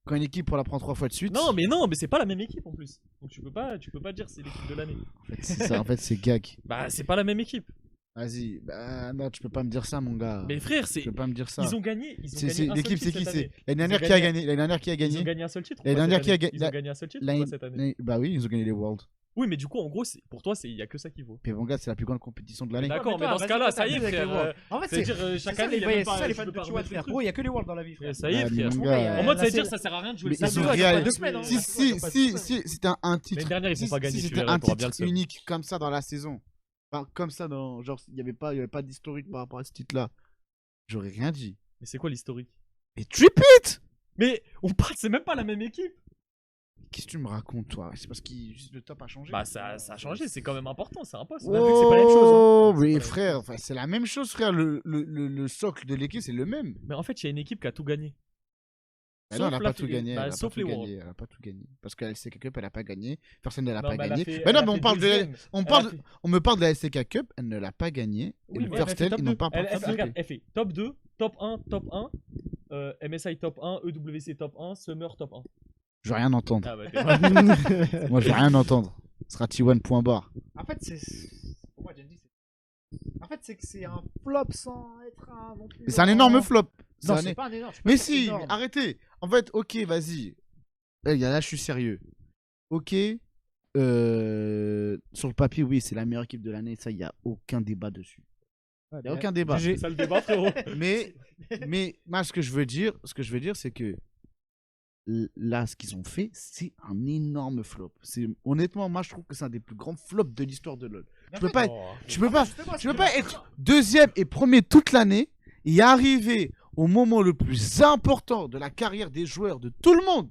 quand une équipe on la prend 3 fois de suite, Non, mais c'est pas la même équipe en plus. Donc tu peux pas dire c'est l'équipe de l'année. en fait, c'est ça, en fait, c'est gag. Bah c'est pas la même équipe. Vas-y, bah non, tu peux pas me dire ça, mon gars. Mais frère, Tu peux pas me dire ça. ils ont gagné. Ils ont C'est- gagné c'est- un seul l'équipe, c'est titre qui cette c'est année. l'année dernière Ils ont qui a gagné- gagné. L'année dernière qui a Ils gagné. ont gagné un seul titre. ou L'année pas dernière cette qui a année gagné- Ils ont gagné un seul titre ou L'année- pas cette année Bah oui, ils ont gagné les Worlds. Oui, mais du coup, en gros, pour toi, il y a que ça qui vaut. Mais mon gars, c'est la plus grande compétition de l'année. D'accord, mais dans ce cas-là, ça y est, frère. En fait, C'est-à-dire, c'est chaque ça année, les il y a même fans pas- les tu fans peux de pas T1, remettre le frère. truc. Gros, il y a que les Worlds dans la vie, frère. Ça y est, Ouais, mais frère. mon Bon, gars, bah, y a- En mode, ça veut la dire sé- ça sert à rien de jouer Mais le ils samedi. ont ça rien. fait 2 semaines, hein. Si, Ça fait pas 2 si, semaines. si, c'était un titre. L'année dernière, ils si- ont pas gagné, si tu c'était verras, un t'auras bien titre le seum. unique comme ça dans la saison. Enfin, comme ça, dans, genre, il n'y avait pas d'historique par rapport à ce titre-là. J'aurais rien dit. Mais c'est quoi l'historique? Et Tripit Mais on parle, c'est même pas la même équipe. Qu'est-ce que tu me racontes, toi? C'est parce que juste le top a changé. Bah, ça a changé, c'est quand même important, c'est un poste. On a vu que c'est pas la même chose, hein. Oh, C'est pas mais la même frère, enfin, c'est la même chose, frère. Le socle de l'équipe, c'est le même. Mais en fait, il y a une équipe qui a tout gagné. Bah non, elle a la pas tout gagné. bah, Elle a pas sauf tout les gagné. Worlds. Elle a pas tout gagné. Parce que la LCK Cup, elle a pas gagné. Personne ne l'a Non, pas mais elle a gagné. fait- Mais elle non, a mais fait on parle de. deuxième. On Elle a parle, fait- on me parle de la LCK Cup, elle ne l'a pas gagné. Oui, Et le mais First elle a fait Tell, top ils n'ont 2. pas Elle participé. regarde, elle fait top 2, top 1, top 1, MSI top 1, EWC top 1, Summer top 1. Je veux rien entendre. Ah bah, t'es- Moi, je veux rien entendre. Ce sera T1 point barre. En fait, pour moi, Genji, en fait, c'est que c'est un flop sans être un non plus. Mais c'est un énorme flop. C'est Non, un c'est é- pas un énorme. Mais si, mais arrêtez. En fait, ok, vas-y. là, je suis sérieux. Ok. Sur le papier, oui, c'est la meilleure équipe de l'année. Ça, il n'y a aucun débat dessus. Il n'y a aucun débat. C'est ça le débat, frérot. Mais moi, ce que je veux dire, c'est que là, ce qu'ils ont fait, c'est un énorme flop. Honnêtement, moi, je trouve que c'est un des plus grands flops de l'histoire de LoL. Tu peux pas, tu peux pas être deuxième et premier toute l'année et arriver au moment le plus important de la carrière des joueurs de tout le monde,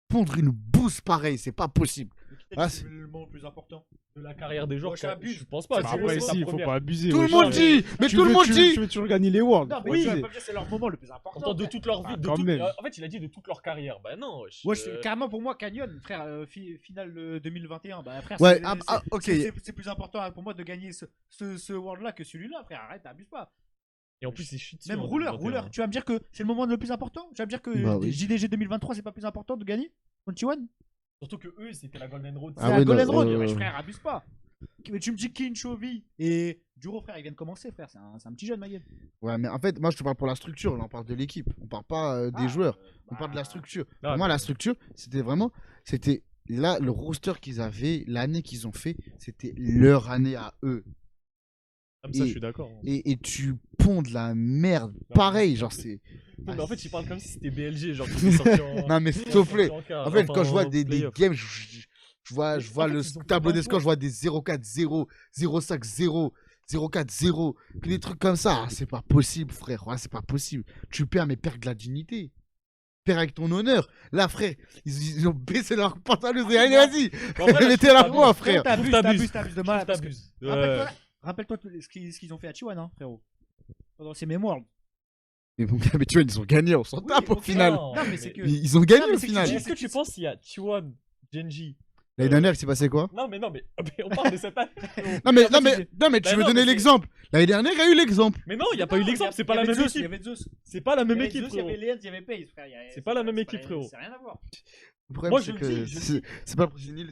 pondre une bouse pareille, c'est pas possible. Ah, c'est le moment le plus important. De la carrière des joueurs, Ouais, je pense pas. Après, si, il faut pas abuser. Tout le monde dit, mais tout le monde dit. Tu veux toujours gagner les Worlds. Non, mais oui. tu vas pas dire c'est leur moment le plus important. Pourtant, de toute leur vie. Quand même. En fait, il a dit de toute leur carrière. Bah non. Carrément pour moi, Canyon, frère, finale 2021. Bah frère, Ouais, ok. c'est plus important pour moi de gagner ce World là que celui-là, frère. Arrête, t'abuses pas. Et en plus, c'est shit. Même rouleur. Tu vas me dire que c'est le moment le plus important? Tu vas me dire que Bah oui. JDG 2023 c'est pas plus important de gagner? 21? Surtout que eux, c'était la Golden Road. C'est la Golden Road, ouais, frère, abuse pas. Mais tu me dis Kin, Chovy et Duro, frère, ils viennent commencer, frère. C'est un petit jeune, Maguette. Ouais, mais en fait, moi, je te parle pour la structure. Là, on parle de l'équipe. On parle pas des joueurs. On parle de la structure. Pour moi, la structure, c'était vraiment. C'était là, le roster qu'ils avaient, l'année qu'ils ont fait, c'était leur année à eux. Comme ça, je suis d'accord. Et tu ponds de la merde. Pareil, genre, c'est. Non, mais en fait, il parle comme si c'était BLG. Genre, qui sorti en. Non, mais s'il te plaît. En fait, quand je vois des games, je vois le tableau des scores, je vois des 0-4-0, 0-5-0, 0-4-0, des trucs comme ça. Ah, c'est pas possible, frère. Ouais, c'est pas possible. Tu perds, mais perds de la dignité. Perds avec ton honneur. Là, frère, ils ont baissé leur pantalon. Allez, vas-y. Mettez la voix, frère. T'abuses de mal. T'abuses. Rappelle-toi ce qu'ils ont fait à Chiwan, hein, frérot. Pendant ces mémoires. Mais bon, mais tu vois, ils ont gagné, on s'en tape au final. Non, mais c'est que. Ils ont gagné au final. Est-ce que tu penses qu'il y a T1, Genji? L'année dernière, il s'est passé quoi? Non, mais on parle de cette année. Non, mais tu veux donner l'exemple. L'année dernière, il y a eu l'exemple. Mais non, il n'y a pas eu l'exemple, c'est pas la même équipe. Il y avait Zeus. C'est pas la même Il équipe, y avait frérot. Léens, il y avait Pace, frère. C'est pas la même équipe, frérot. C'est rien à voir. Le problème, Moi, c'est je que le dis,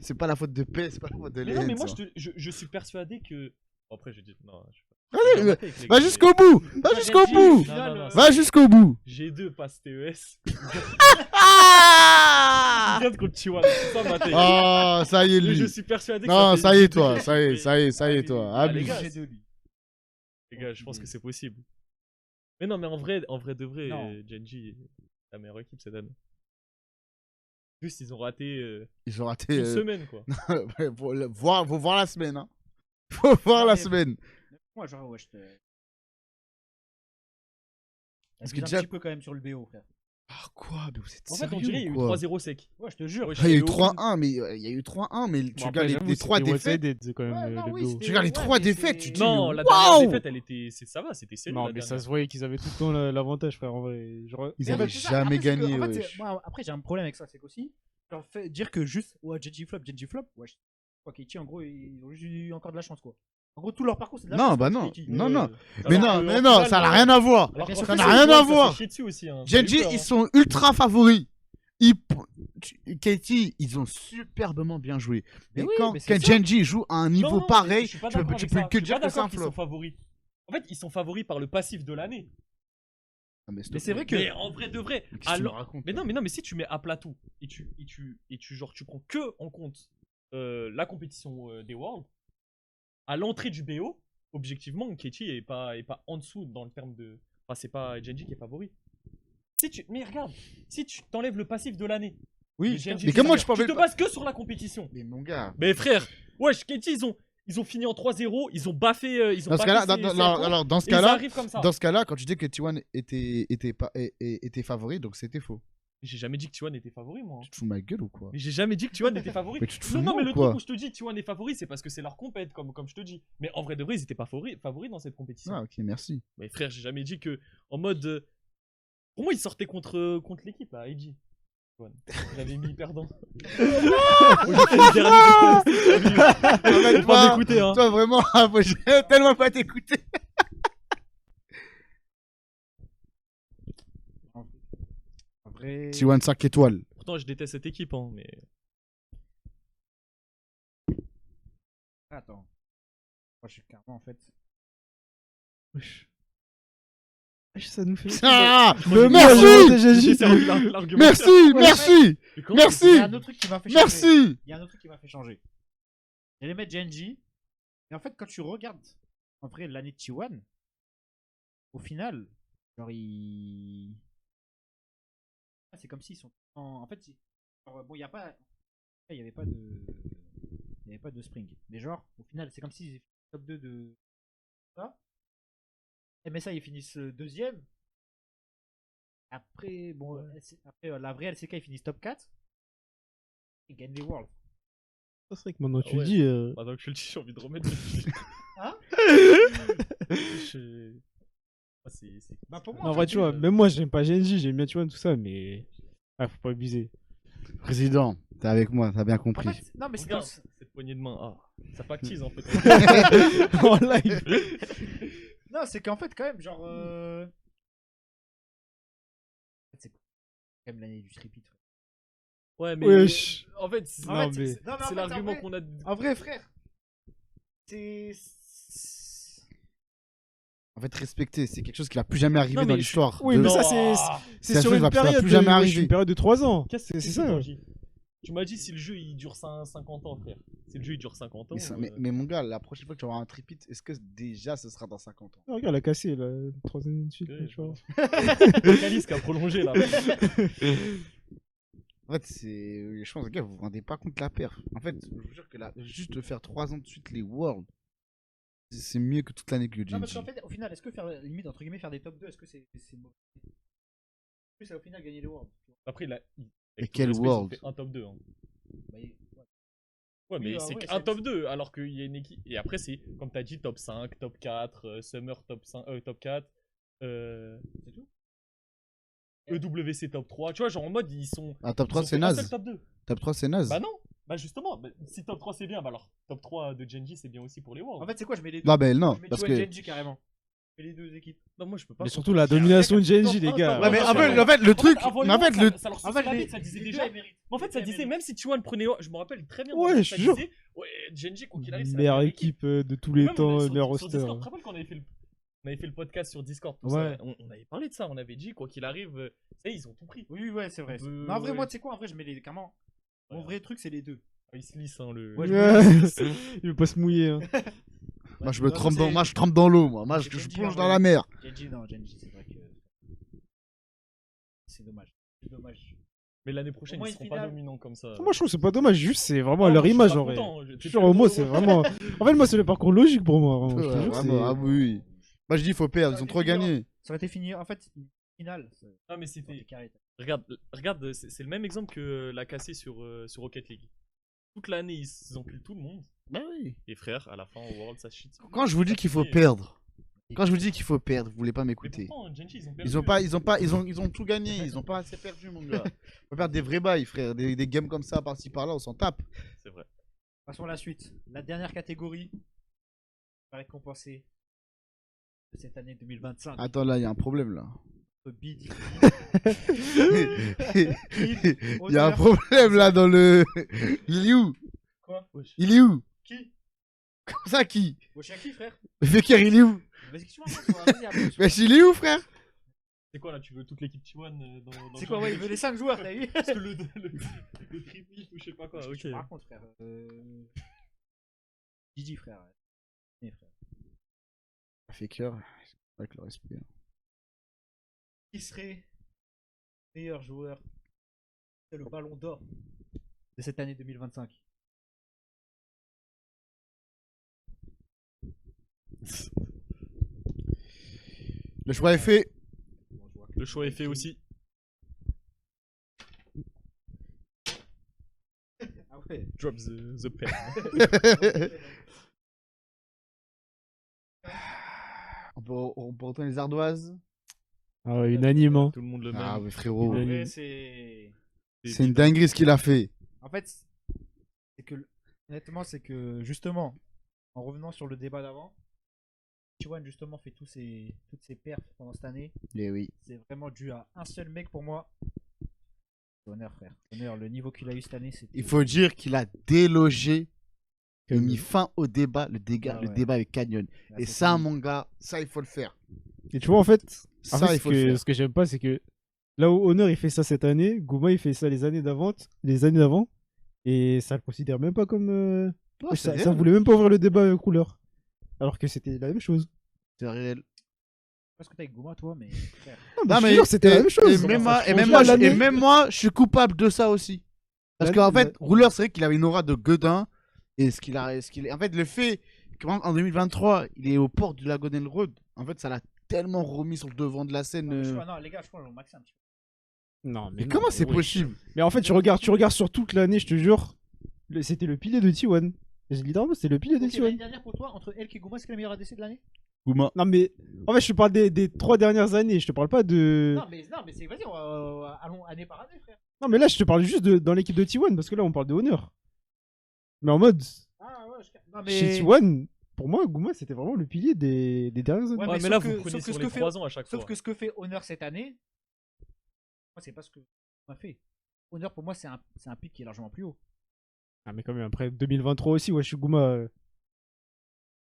c'est pas la faute de Paix, c'est pas la faute de Mais Léens. non, mais moi, je suis persuadé que. Après, je dis. Non, je suis pas. Allez, va jusqu'au bout. Va jusqu'au bout. Va jusqu'au bout. G2 passe TES. Ah Il vient de contre T1. C'est ça, ma tête. Oh, ça y est, Mais lui. je suis persuadé que Non, fait ça y est, G2 toi. que- Ça y est, toi. Ah, les Abuse. gars, Les gars, je pense que c'est possible. Mais non, mais en vrai de vrai, Non. Genji est la meilleure équipe cette année. Juste, ils ont raté Ils ont raté. une semaine, quoi. Faut voir la semaine, hein. Faut voir la semaine. Moi, genre, ouais, je te. Parce Parce que que déjà- un petit peu quand même sur le BO, frère. Ah, quoi? Mais vous êtes En fait, on sérieux dirait qu'il y a eu ou quoi? 3-0 sec. Ouais, je te jure. Ouais, Ah, il y a eu aucune- 3-1, mais il y a eu 3-1, mais tu regardes les 3 défaites. C'est quand même Ouais, non, le oui, BO. c'était- Tu regardes les ouais, 3 mais défaites, c'est- tu te dis. Non, mais la dernière waouh défaite, elle était. Ça va, c'était sérieux. Non, la mais ça dernière. se voyait qu'ils avaient tout le temps l'avantage, frère, en vrai. Genre, Ils Mais avaient c'est ça. jamais Après, c'est que, gagné, en fait, wesh. moi, après, j'ai un problème avec ça, c'est qu'aussi, genre, dire que juste, ouais, Genji flop, ouais, je crois qu'Ichi, en gros, ils ont juste eu encore de la chance, quoi. En gros, tout leur parcours, c'est de la Non, chance. bah pour non. Genji. Non, non. Alors Mais que, non, en mais non, finale, ça n'a rien à voir. Alors qu'en Ça finale, n'a rien à ça voir. fait chier dessus aussi, hein. Genji, J'ai eu peur, ils hein. sont ultra favoris. Katie, ils ont superbement bien joué. Mais Mais oui, quand mais c'est ça. Genji joue à un niveau Non, non, pareil, je suis pas tu peux d'accord tu avec peux ça. que Je suis dire pas que c'est un d'accord qu'ils flop. sont favoris. En fait, ils sont favoris par le passif de l'année. Ah, s'il te Mais c'est plaît. vrai que. Mais en vrai de vrai, Mais qu'est-ce que tu me alors. racontes, Mais là non, mais si tu mets à plat tout et tu genre tu prends que en compte la compétition des Worlds, à l'entrée du BO, objectivement, Nkechi est pas en dessous dans le terme de. Enfin, c'est pas Genji qui est favori. Mais regarde, si tu t'enlèves le passif de l'année. Oui, Genji, mais comment je peux tu te bases que sur la compétition. Mais mon gars. Mais frère, wesh, Nkechi, ils ont fini en 3-0, ils ont baffé. Ils ont Dans ce cas-là, baffé ses alors, dans ce et ils cas-là, arrivent comme ça. dans ce cas-là, quand tu dis que T1 était favori, donc c'était faux. J'ai jamais dit que T1 était favori, moi. Tu te fous ma gueule ou quoi? Mais j'ai jamais dit que T1 était favori. Mais tu te fous Non, de non, moi mais ou le quoi? truc où je te dis T1 est favori, c'est parce que c'est leur compète, comme je te dis. Mais en vrai de vrai, ils étaient pas favoris dans cette compétition. Ah, ok, merci. Mais frère, j'ai jamais dit que. En mode. Pour moi, ils sortaient contre l'équipe, là, IG. J'avais mis perdant. Moi, j'ai fait le dernier. Faut pas m'écouter, hein. Toi, vraiment, j'ai tellement pas t'écouter. En vrai. T1 5 étoiles. Pourtant, je déteste cette équipe, hein, mais. Attends. Moi, je suis carrément en fait. Wesh. Ça nous fait. Ah, Le merci moi, j'ai déjà dit. C'est l'argument. Merci, merci, Mais comment merci. Il y a un autre truc qui m'a fait changer. merci. Il y a un autre truc qui m'a fait changer. J'allais mettre Genji. Et en fait, quand tu regardes en vrai l'année de T1, au final, genre c'est comme s'ils sont en fait, genre, bon, il y a pas, il y avait pas de, il y avait pas de spring. Mais genre, au final, c'est comme s'ils étaient top 2 de ça. MSI ils finissent deuxième. Après, bon, après la vraie LCK ils finissent top 4. Ils gagnent les Worlds. C'est vrai que maintenant Ah tu ouais. le dis. Maintenant que je le dis, j'ai envie de remettre. Hein Je- Ah, c'est- Bah pour moi, Non, en en vrai, fait, tu vois, même moi j'aime pas Genji, j'aime bien T1 tout ça, mais. Ah, faut pas abuser. Président, t'es avec moi, t'as bien en compris. fait, non mais c'est Regarde, dans- cette poignée de main. Ah, ça pactise en fait. En live. non, c'est qu'en fait quand même genre c'est quand même l'année du tripit. Ouais, mais. Wesh. En fait, c'est En Non, fait, mais- c'est- non, mais en c'est fait, l'argument en vrai- qu'on a. En vrai, frère, c'est En fait, respecter, c'est quelque chose qui va plus jamais arriver Non, mais dans je- l'histoire. Oui, de- mais ça, Ah, c'est Ça sur se une va période. plus jamais de- arriver. une période de 3 ans. Qu'est-ce que C'est ça. Tu m'as dit si le jeu il dure 50 ans, frère. Si le jeu il dure 50 ans. Mais mon gars, la prochaine fois que tu auras un tripit, est-ce que déjà ce sera dans 50 ans? Ah, regarde, elle a cassé, là, 3 années de suite. Ouais, tu vois. Calice qui a prolongé là. En fait, je pense, les gars, vous vous rendez pas compte de la perf. En fait, je vous jure que là, juste de faire 3 ans de suite les Worlds, c'est mieux que toute l'année que non parce Genji. qu'en fait au final est-ce que faire limite entre guillemets faire des top 2 est-ce que c'est mauvais? En plus c'est au final gagner les Worlds. Après, il a. Et avec tout quel le respect, ils ont World? fait un top 2. Hein. Bah, ouais. Ouais, mais Oui, c'est ouais, un c'est- top 2 alors qu'il y a une équipe. Et après, c'est comme t'as dit, top 5, top 4, Summer top 5, top 4. C'est tout. EWC top 3. Tu vois, genre en mode, ils sont. Ah, top ils 3 ont c'est fait un seul naze. top 2. Top 3 c'est naze. Bah non. Bah justement, bah, si top 3 c'est bien, bah alors top 3 de Genji c'est bien aussi pour les Worlds. En fait c'est quoi je mets les deux. Non, mais non, Je mets parce T1 que. Genji carrément. Je mets les deux équipes. Non, moi je peux pas. Mais surtout la domination de Genji, les gars. Ouais, mais non, en fait, non, en fait, le truc. avant les Mais en fait, Worlds, le. ça leur En suffit fait la les bite, ça disait les déjà. deux, ils méritent. Mais en fait, Les ça deux, ils disait, méritent. même si T1 prenait. Je me rappelle très bien. Ouais, dans je ça te jure. disait, ouais, Genji, quoi qu'il arrive, c'est la Meilleure meilleure équipe de tous les Même temps, sur- meilleur sur roster. Discord, tu te rappelles qu'on avait fait le podcast sur Discord, tout Ouais. ça. On avait parlé de ça, on avait dit, quoi qu'il arrive, ça y est, ils ont tout pris. Oui ouais c'est vrai. Euh, Non en vrai ouais. moi tu sais quoi en vrai je mets les carrément. Mon Ouais. vrai truc c'est les deux. Il se lisse, hein, le. Ouais, Il veut pas se mouiller. Hein. Moi, je Non, me trempe c'est- dans, moi, je trempe dans l'eau, moi. Moi, c'est je Genji, plonge en dans vrai. la mer. Genji non Genji c'est vrai que c'est dommage. C'est dommage. Mais l'année prochaine, Au moins ils une seront pas finale. dominants comme ça. Moi, je trouve que c'est pas dommage, juste c'est vraiment Ah, leur moi, je suis image pas en vrai. content, Je t'es te jure, plus au moins, heureux. c'est vraiment. En fait, moi, c'est le parcours logique pour moi. Vraiment. Je te Ouais, jure, vraiment, ah oui. Moi, je dis, il faut perdre. Ils ont trop gagné. Ça aurait été fini en fait finale. Ah, mais c'était. Regarde, c'est le même exemple que la cassée sur Rocket League. Toute l'année, ils ont tout le monde. Bah oui. Et frère, à la fin, au World, ça shit. Quand je vous dis qu'il faut perdre, quand je vous dis qu'il faut perdre, vous voulez pas Mais m'écouter. pourtant, Genji, ils ont perdu. Ils ont tout gagné. Ils ont pas assez perdu, mon gars. On va perdre des vrais bails, frère. Des games comme ça, par-ci par-là, on s'en tape. C'est vrai. Passons à la suite. La dernière catégorie va récompenser de cette année 2025. Attends, là, il y a un problème, là. BD. Il y a un problème, là, dans le. Il est où? Quoi? Il est où? Qui? Comme ça, qui? Boshaki, frère? Fekir, il est où? Vas-y, tu m'en toi. Vas-y, après, tu- Wesh, il est où, frère? C'est quoi là? Tu veux toute l'équipe T1 dans C'est le quoi, jeu ouais, il veut les 5 joueurs, t'as vu? Parce que le triple ou je sais pas quoi. Ok. Tu me racontes, frère. Gigi, frère. Ouais, frère. Fekir, avec le respect. Qui serait meilleur joueur de le ballon d'or de cette année 2025? Le choix est fait. Le choix est fait aussi. Ah ouais. Drop the pen. On peut retourner les ardoises. Ah ouais, unanime. Hein. Tout le monde le Ah, même. mais frérot. En Ouais. vrai, c'est. C'est une dinguerie ce qu'il a fait. En fait, c'est que. Honnêtement, c'est que justement, en revenant sur le débat d'avant, T1 justement fait toutes ses perfs pendant cette année. Eh oui. C'est vraiment dû à un seul mec pour moi. Honneur, frère. Honneur, le niveau qu'il a eu cette année, c'était. Il faut dire qu'il a délogé, il a mis fin au débat, Ah le ouais. débat avec Canyon. Là, Et c'est ça, fini. mon gars, ça, il faut le faire. Et tu vois, en fait, En Ça, fait, il faut le faire. ce que j'aime pas, c'est que là où Honor il fait ça cette année, Gouma il fait ça les années d'avant, et ça le considère même pas comme. Ouais, c'est ça réel. voulait même pas ouvrir le débat couleur. Alors que c'était la même chose. C'est réel. Parce que t'as avec Gouma, toi, mais frère. Non, je te jure, c'était la même chose. Et même, moi, Ça change l'année. et même moi, je suis coupable de ça aussi. Parce La- qu'en fait, la- Rouleur, c'est vrai qu'il avait une aura de Godin. Et en fait, le fait qu'en 2023, il est aux portes du Lagonel Road, en fait, ça l'a tellement remis sur le devant de la scène. Non, les gars, je pense qu'on max un petit peu. Non, Mais non, comment c'est oui. possible? Mais en fait, tu regardes sur toute l'année, je te jure, c'était le pilier de T1. Littéralement, c'était le pilier de Ok, l'année T1. dernière, pour toi, entre Elk et Gouma, c'est quel le meilleur ADC de l'année? Gouma. Non, mais en fait, je te parle des 3 dernières années, je te parle pas de. Non, mais c'est. Vas-y, allons année par année, frère. Non, mais là, je te parle juste dans l'équipe de T1, parce que là, on parle de Honor. Mais en mode, Ah ouais, non, chez T1, pour moi, Gouma, c'était vraiment le pilier des dernières années. Ouais, Ouais, mais mais là, sauf vous que- prenez sauf que sur ce les que fait- 3 ans à chaque Sauf fois. que ce que fait Honor cette année, moi, c'est pas ce que m'a fait. Honor, pour moi, c'est un pic qui est largement plus haut. Ah, mais quand même, après 2023 aussi, ouais, je suis Gouma.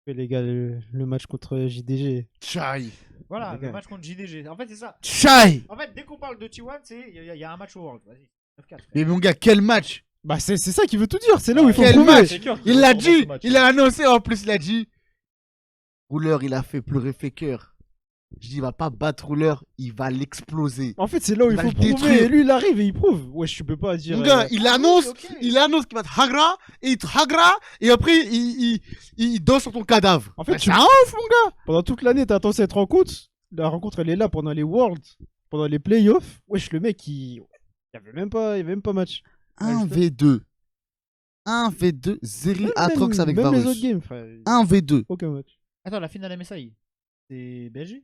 Les gars, le match contre JDG. Chai. Voilà, Les gars. le match contre JDG. En fait, c'est ça. Chai. En fait, dès qu'on parle de T1, il y a un match au World. Vas-y, 9-4. frère. Mais mon gars, quel match! Bah, c'est ça qui veut tout dire, c'est là où il faut Quel prouver. match! Faker qui Il l'a ressort dans ce dit! match. Il a annoncé en plus, il a dit. Rouleur, il a fait pleurer Faker. Je dis, il va pas battre Rouleur, il va l'exploser. En fait, c'est là où il va faut le prouver. détruire. Et lui, il arrive et il prouve. Ouais, je peux pas dire. Mon gars, il annonce, ok. il annonce qu'il va te hagra, et il te hagra, et après, il danse sur ton cadavre. En fait, Bah, tu- c'est un ouf, mon gars! Pendant toute l'année, t'attends cette rencontre. La rencontre, elle est là pendant les Worlds, pendant les playoffs. Wesh, le mec, il y avait même pas match. 1v2. 1v2, Zeri Atrox avec même les Varus. autres games, frère. 1v2. Aucun match. Attends, la finale MSI, c'est BLG?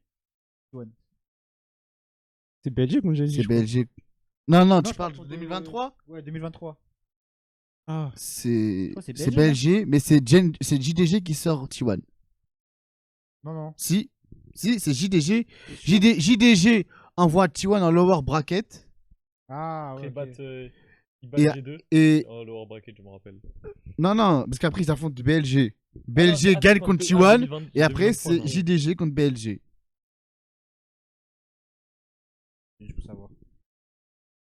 C'est Belgique, mon j'ai dit. C'est je crois. Belgique. Non, non, Non, tu je parles parle de de- 2023? Ouais, 2023. Ah, C'est crois que c'est c'est Belgique, BLG, mais c'est JDG qui sort T1. Non, non. Si, c'est JDG. JDG envoie T1 en lower bracket. Ah, Après, ouais. ils Et- battent G2. Et Oh, lower bracket, je me rappelle. non, non, parce qu'après ils affrontent BLG. BLG Ah, gagne c'est contre T1, T1. Et après 2023, c'est non. JDG contre BLG. Je peux savoir.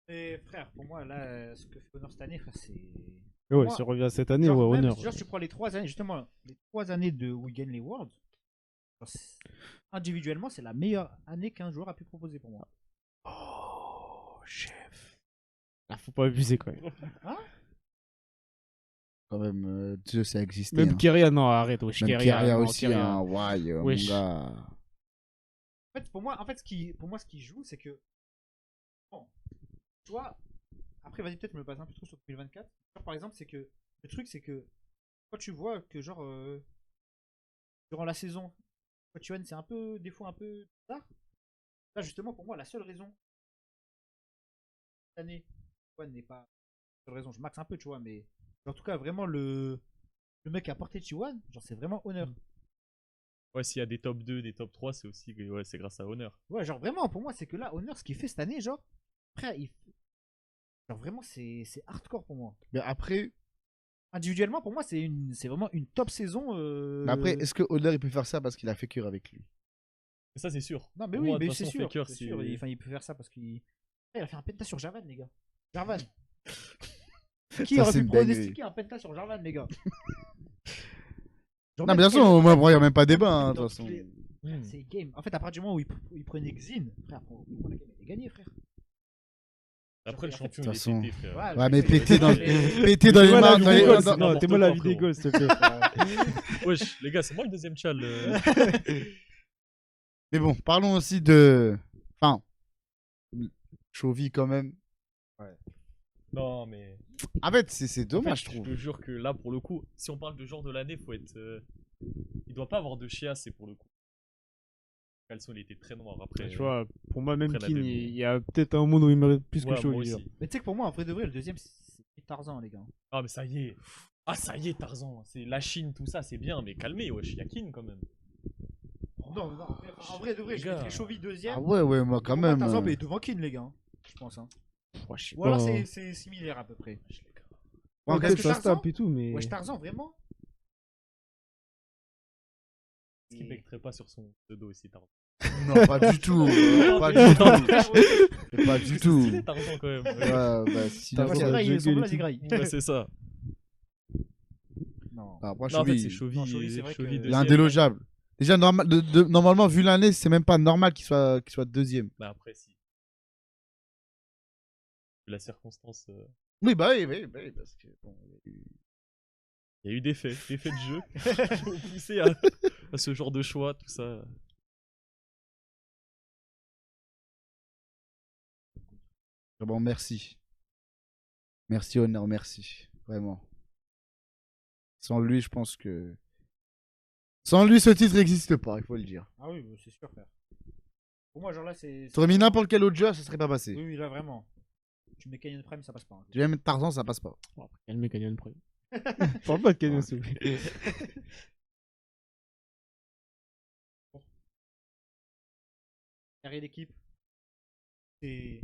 Et frère, pour moi, là, ce que fait Honor cette année, frère, c'est. ouais, Moi, si on revient cette année, Genre, ouais, même, honneur. genre, si tu prends les 3 années, justement, les 3 années où ils gagnent les Worlds, genre, individuellement, c'est la meilleure année qu'un joueur a pu proposer pour moi. Oh, chef. Là, faut pas abuser, quand même. Quand même, Dieu, ça existe. Même Keria, non, arrête, wesh. Même Keria, Keria non, aussi, Keria. hein. Ouais, mon Wesh. gars. En fait, pour moi, ce qui joue, c'est que. Bon, tu vois, après, vas-y, peut-être je me base un peu trop sur 2024. Genre, par exemple, c'est que. Le truc, c'est que. Quand tu vois que, genre. Durant la saison, T1, c'est un peu. Des fois, un peu bizarre. Là, justement, pour moi, la seule raison. Cette année, T1 n'est pas. La seule raison, je max un peu, tu vois, mais. En tout cas, vraiment, le mec qui a porté T1, genre, c'est vraiment honneur. Ouais, s'il y a des top 2, des top 3, c'est aussi ouais, c'est grâce à Honor. Ouais, genre vraiment, pour moi, c'est que là, Honor, ce qu'il fait cette année, genre, frère, genre vraiment, c'est hardcore pour moi. Mais après, Individuellement, pour moi, c'est vraiment une top saison. mais après, est-ce que Honor il peut faire ça parce qu'il a fait cure avec lui? Mais ça, c'est sûr. Non, mais Pour oui, moi, de mais toute c'est façon, sûr. Faker, c'est c'est- sûr. Il peut faire ça parce qu'il. Il a fait un penta sur Jarvan, les gars. Jarvan. Qui Ça, aurait c'est pu une dinguerie. pronostiquer un penta sur Jarvan, les gars? Genre, Non, même mais de toute quand façon, moi, il n'y a même pas débat, hein, de dans toute façon. toutes les- Hmm. C'est game. En fait, à partir du moment où il prenait Xin, frère, pour moi, la game était gagnée, frère. Après, le En fait, champion, de il toute est façon. pété, frère. Ouais, Ouais, mais je sais, pété dans, mais- pété dans les T'es mal mains. à dans la les- vidéo, dans- non, t'es n'importe mal à la quoi, vidéo, frérot. s'il te plaît. frère. Wesh, les gars, c'est moi le deuxième chal. Mais bon, parlons aussi de. Enfin. Chovy quand même. Non, mais. En fait, c'est En dommage, fait, je trouve. te jure que là, pour le coup, si on parle de genre de l'année, faut être. Il doit pas avoir de chiasse, c'est pour le coup. Caleçon, il était très noir après. Tu vois, pour moi, même Après la Kin, demi. il y a peut-être un monde où il mérite plus Ouais, que chaud. moi genre. aussi. Mais tu sais que pour moi, en vrai de vrai, le deuxième, c'est Tarzan, les gars. Ah, mais ça y est. Ah, ça y est, Tarzan. C'est la Chine, tout ça, c'est bien, mais calmez, wesh, y'a Kin quand même. Non, non, en vrai de vrai, Les je gars. mettrais Chovy deuxième. Ah ouais, ouais, moi quand Pour moi, même. Tarzan, mais devant Kin, les gars. Je pense. Hein. Ouais, je sais Ou alors pas. c'est similaire à peu près. Wesh, les gars. Ouais, Ouais, parce peut-être que ça se Tarzan- tape et tout, mais. Wesh, Tarzan, vraiment. Est-ce qu'il becquerait pas sur son pseudo aussi, Tarzan? Non, pas du tout. Pas du tout. Pas du C'est tout. stylé, Tarzan, quand même. Ouais, bah, si T'as la- raison. Là, il Juggle ressemble et à tout. Zigraï. Ouais, c'est ça. Non. Ah, moi, Non, en fait, c'est Chovy, Non, Chovy. Chovy, c'est vrai que- Chovy Il est il est deuxième. indélogeable. Déjà, normalement, vu l'année, c'est même pas normal qu'il soit deuxième. Bah, après, si. La circonstance. Oui, bah oui, parce que bon, Il y a eu des faits de jeu qui ont poussé à ce genre de choix, tout ça. Bon, merci. Merci, honneur, merci. Vraiment. Sans lui, je pense que. Sans lui, ce titre n'existe pas, il faut le dire. Ah oui, c'est sûr, frère. Pour moi, genre là, c'est. T'aurais mis n'importe quel autre jeu, ça serait pas passé. Oui, oui, là, vraiment. Tu mets Canyon Prime, ça passe pas. Hein. Tu viens mettre Tarzan, ça passe pas. Bon, après, calme Canyon Prime. Parle pas de Canyon, s'il vous plaît. Carré d'équipe. C'est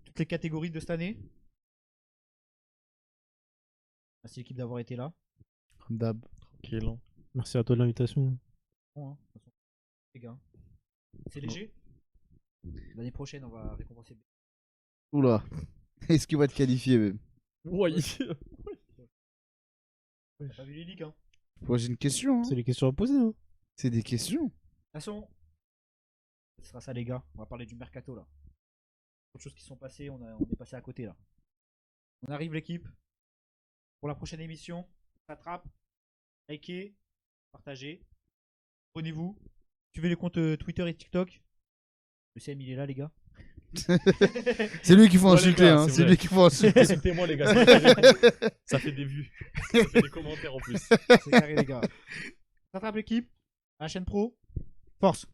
toutes les catégories de cette année. Merci l'équipe d'avoir été là. Comme d'hab. Tranquille. Hein. Merci à toi de l'invitation. Bon, hein, de toute façon, les gars. C'est léger. L'année prochaine, on va récompenser. Oula. Est-ce qu'il va être qualifié même? Ouais. T'as pas vu les ligues, hein. J'ai une question. Hein. C'est les questions à poser. Hein. C'est des questions. De toute façon, ce sera ça, les gars. On va parler du mercato là. Autre choses qui sont passées, on est passé à côté là. On arrive, l'équipe. Pour la prochaine émission, on s'attrape. Likez, partagez. Abonnez-vous. Suivez les comptes Twitter et TikTok. Le CM, il est là, les gars. C'est lui qu'il faut Ouais, les insulter, gars, hein. c'est C'est vrai. lui qu'il faut insulter. Insultez-moi, les gars. Ça fait des vues. Ça fait des commentaires en plus. C'est carré, les gars. On s'attrape, l'équipe. À la chaîne pro. Force.